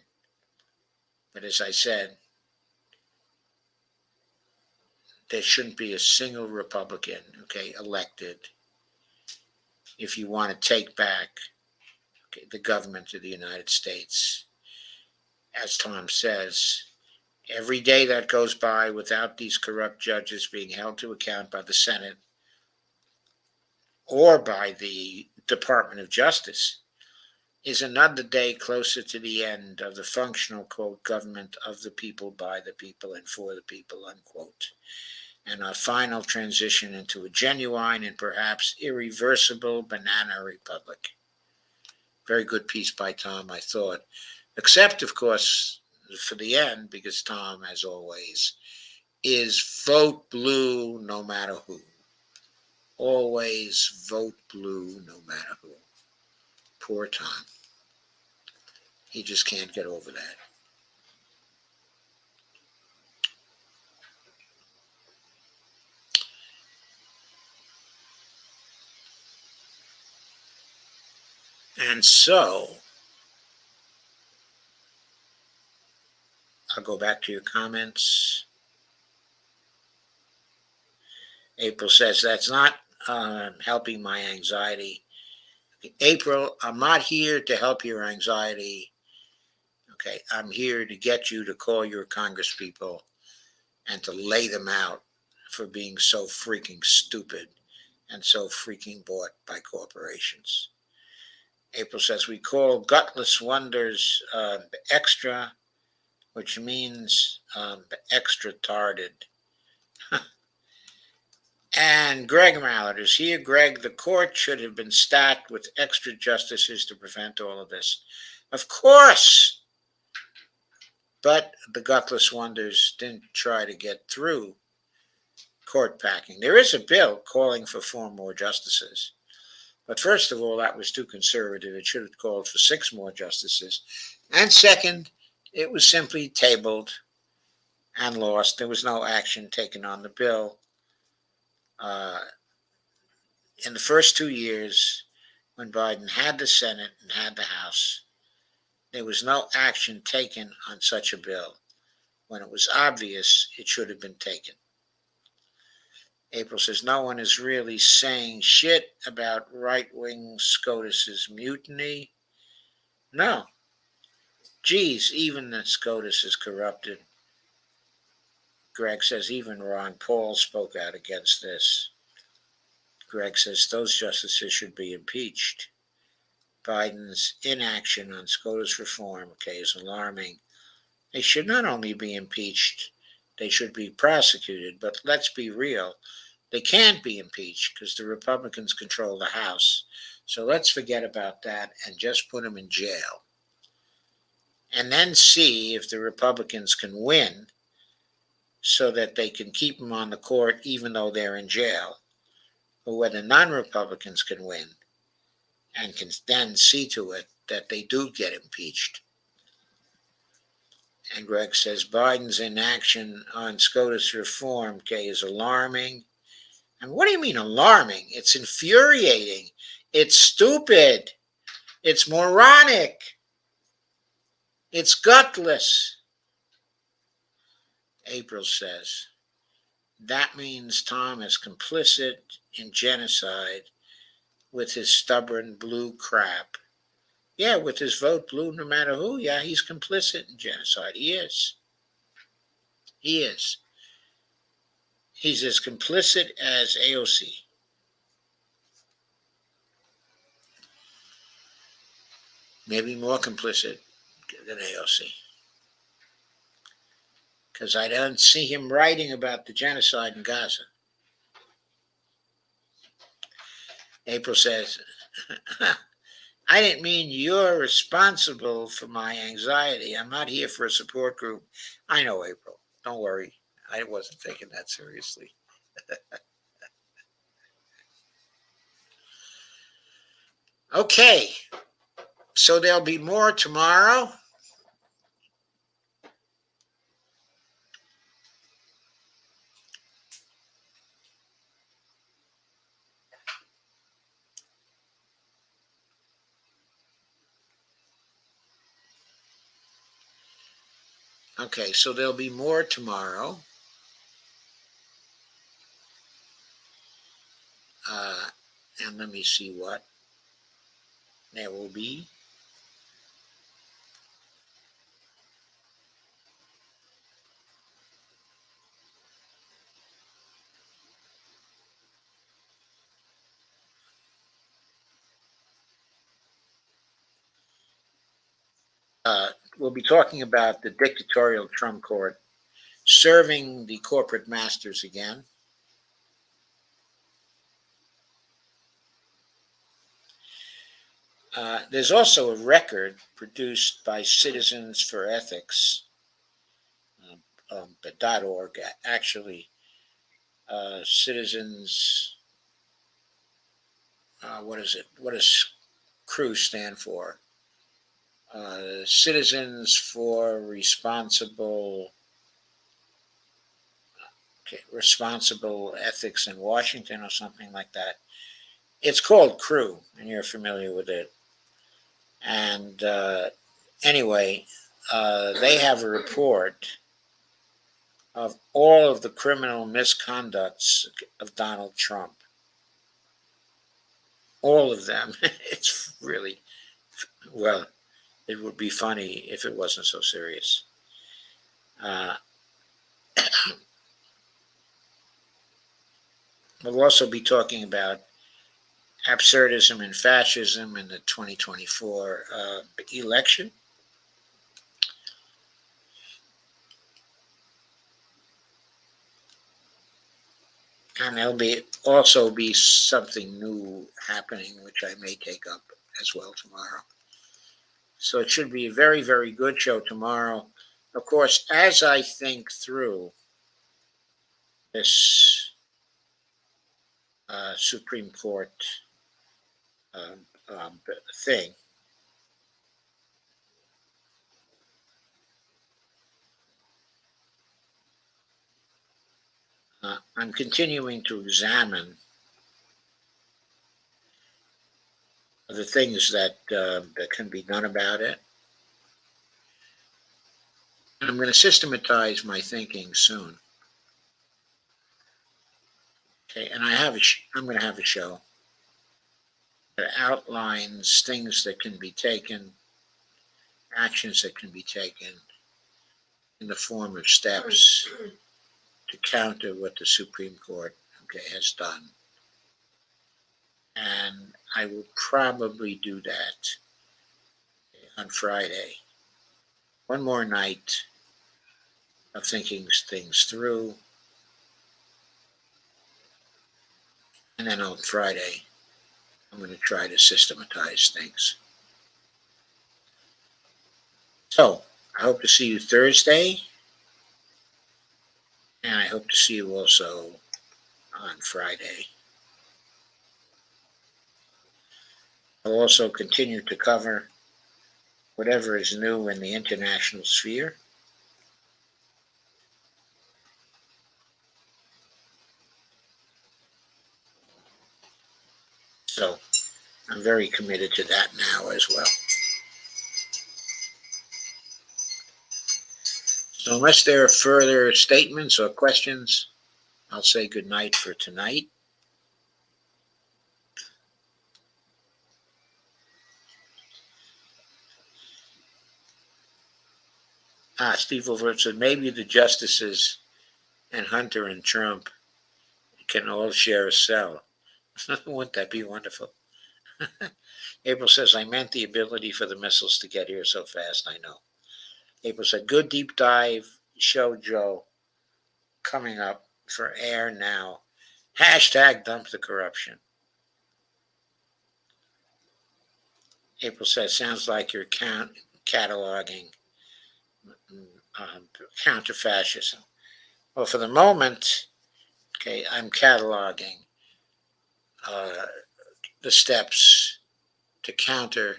But as I said, there shouldn't be a single Republican, elected if you want to take back the government of the United States. As Tom says, every day that goes by without these corrupt judges being held to account by the Senate or by the Department of Justice is another day closer to the end of the functional, quote, government of the people, by the people, and for the people, unquote, and our final transition into a genuine and perhaps irreversible banana republic. Very good piece by Tom, I thought, except, of course, for the end, because Tom, as always, is vote blue no matter who. Always vote blue no matter who. Poor Tom. He just can't get over that. And so, I'll go back to your comments. April says, that's not helping my anxiety. April, I'm not here to help your anxiety. I'm here to get you to call your congresspeople and to lay them out for being so freaking stupid and so freaking bought by corporations. April says, we call gutless wonders extra, which means extra tarded. And Greg Mallard is here. Greg, the court should have been stacked with extra justices to prevent all of this. Of course. But the gutless wonders didn't try to get through court packing. There is a bill calling for 4 more justices. But first of all, that was too conservative. It should have called for 6 more justices. And second, it was simply tabled and lost. There was no action taken on the bill. In the first 2 years, when Biden had the Senate and had the House, there was no action taken on such a bill when it was obvious it should have been taken. April says, no one is really saying shit about right-wing SCOTUS's mutiny. No. Geez, even the SCOTUS is corrupted. Greg says, even Ron Paul spoke out against this. Greg says, those justices should be impeached. Biden's inaction on SCOTUS reform, is alarming. They should not only be impeached, they should be prosecuted. But let's be real. They can't be impeached because the Republicans control the House. So let's forget about that and just put them in jail. And then see if the Republicans can win so that they can keep them on the court even though they're in jail. Or whether non-Republicans can win and can then see to it that they do get impeached. And Greg says, Biden's inaction on SCOTUS reform, is alarming. And what do you mean alarming? It's infuriating. It's stupid. It's moronic. It's gutless. April says, that means Tom is complicit in genocide with his stubborn blue crap. Yeah, with his vote blue no matter who. Yeah, he's complicit in genocide. He is. He is. He's as complicit as AOC. Maybe more complicit than AOC. Because I don't see him writing about the genocide in Gaza. April says, I didn't mean you're responsible for my anxiety. I'm not here for a support group. I know, April. Don't worry. I wasn't taking that seriously. Okay. So there'll be more tomorrow. Okay, so there'll be more tomorrow. And let me see what there will be. We'll be talking about the dictatorial Trump court serving the corporate masters again. There's also a record produced by Citizens for Ethics, .org, actually. Citizens, what is it? What does CREW stand for? Citizens for Responsible Ethics in Washington or something like that. It's called CREW, and you're familiar with it. And anyway, they have a report of all of the criminal misconducts of Donald Trump. All of them. It's really, well, it would be funny if it wasn't so serious. We'll also be talking about absurdism and fascism in the 2024 election. And there'll also be something new happening, which I may take up as well tomorrow. So it should be a very, very good show tomorrow. Of course, as I think through this Supreme Court um, um, thing, I'm continuing to examine the things that can be done about it. And I'm going to systematize my thinking soon. Okay, and I'm going to have a show that outlines things that can be taken, actions that can be taken in the form of steps to counter what the Supreme Court, has done. And I will probably do that on Friday. One more night of thinking things through. And then on Friday, I'm going to try to systematize things. So I hope to see you Thursday. And I hope to see you also on Friday. I'll also continue to cover whatever is new in the international sphere. So I'm very committed to that now as well. So unless there are further statements or questions, I'll say good night for tonight. Steve Wilford said maybe the justices and Hunter and Trump can all share a cell. Wouldn't that be wonderful? April says, I meant the ability for the missiles to get here so fast. I know. April said, good deep dive show, Joe, coming up for air now. Hashtag dump the corruption. April says, sounds like you're cataloging counter-fascism. Well, for the moment, I'm cataloging the steps to counter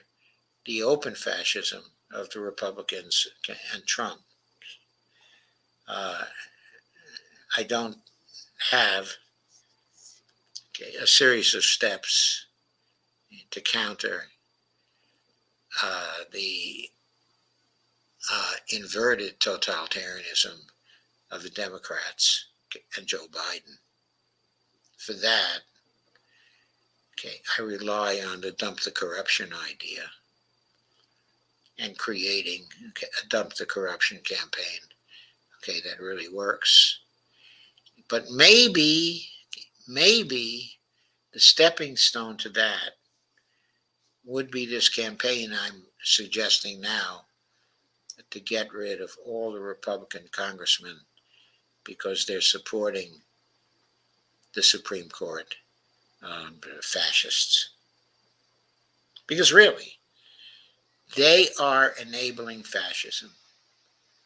the open fascism of the Republicans and Trump. I don't have a series of steps to counter the inverted totalitarianism of the Democrats and Joe Biden. For that, I rely on the dump the corruption idea and creating a dump the corruption campaign, that really works. But maybe the stepping stone to that would be this campaign I'm suggesting now to get rid of all the Republican congressmen because they're supporting the Supreme Court fascists. Because really, they are enabling fascism.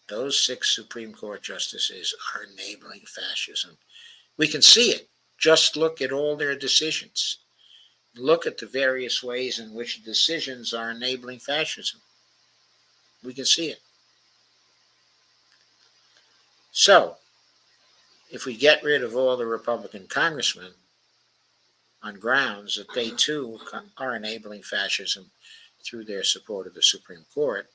Those 6 Supreme Court justices are enabling fascism. We can see it. Just look at all their decisions. Look at the various ways in which decisions are enabling fascism. We can see it. So, if we get rid of all the Republican congressmen on grounds that they too are enabling fascism through their support of the Supreme Court,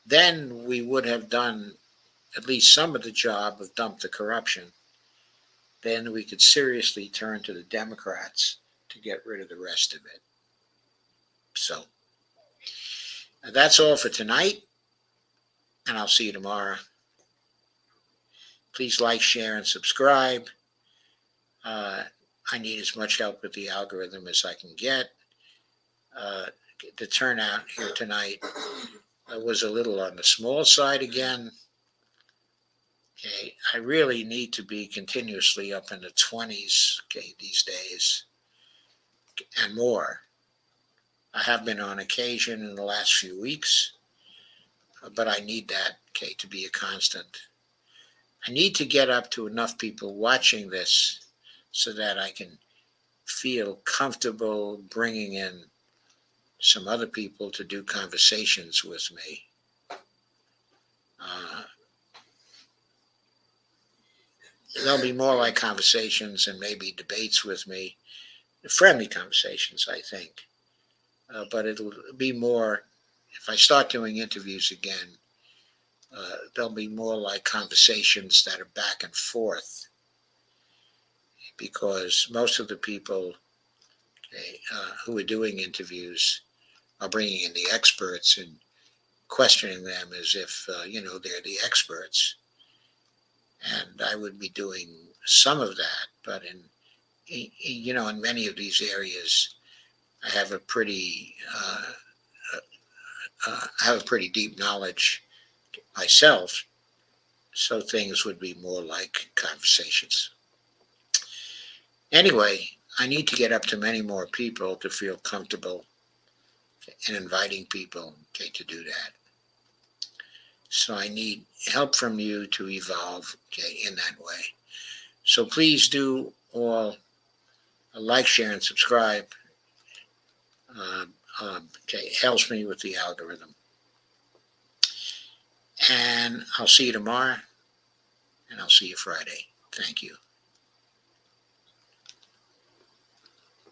then we would have done at least some of the job of dump the corruption. Then we could seriously turn to the Democrats to get rid of the rest of it. So that's all for tonight, and I'll see you tomorrow. Please like, share, and subscribe. I need as much help with the algorithm as I can get. The turnout here tonight was a little on the small side again. Okay, I really need to be continuously up in the 20s, okay, these days, and more. I have been on occasion in the last few weeks, but I need that, okay, to be a constant. I need to get up to enough people watching this so that I can feel comfortable bringing in some other people to do conversations with me. Uh, They'll be more like conversations and maybe debates with me, friendly conversations, I think. But it'll be more, if I start doing interviews again, they'll be more like conversations that are back and forth, because most of the people, okay, who are doing interviews are bringing in the experts and questioning them as if, they're the experts. And I would be doing some of that, but in many of these areas, I have a pretty deep knowledge myself, so things would be more like conversations. Anyway, I need to get up to many more people to feel comfortable in inviting people, okay, to do that. So I need help from you to evolve, okay, in that way. So please do all like, share, and subscribe. Okay, it helps me with the algorithm. And I'll see you tomorrow, and I'll see you Friday. Thank you.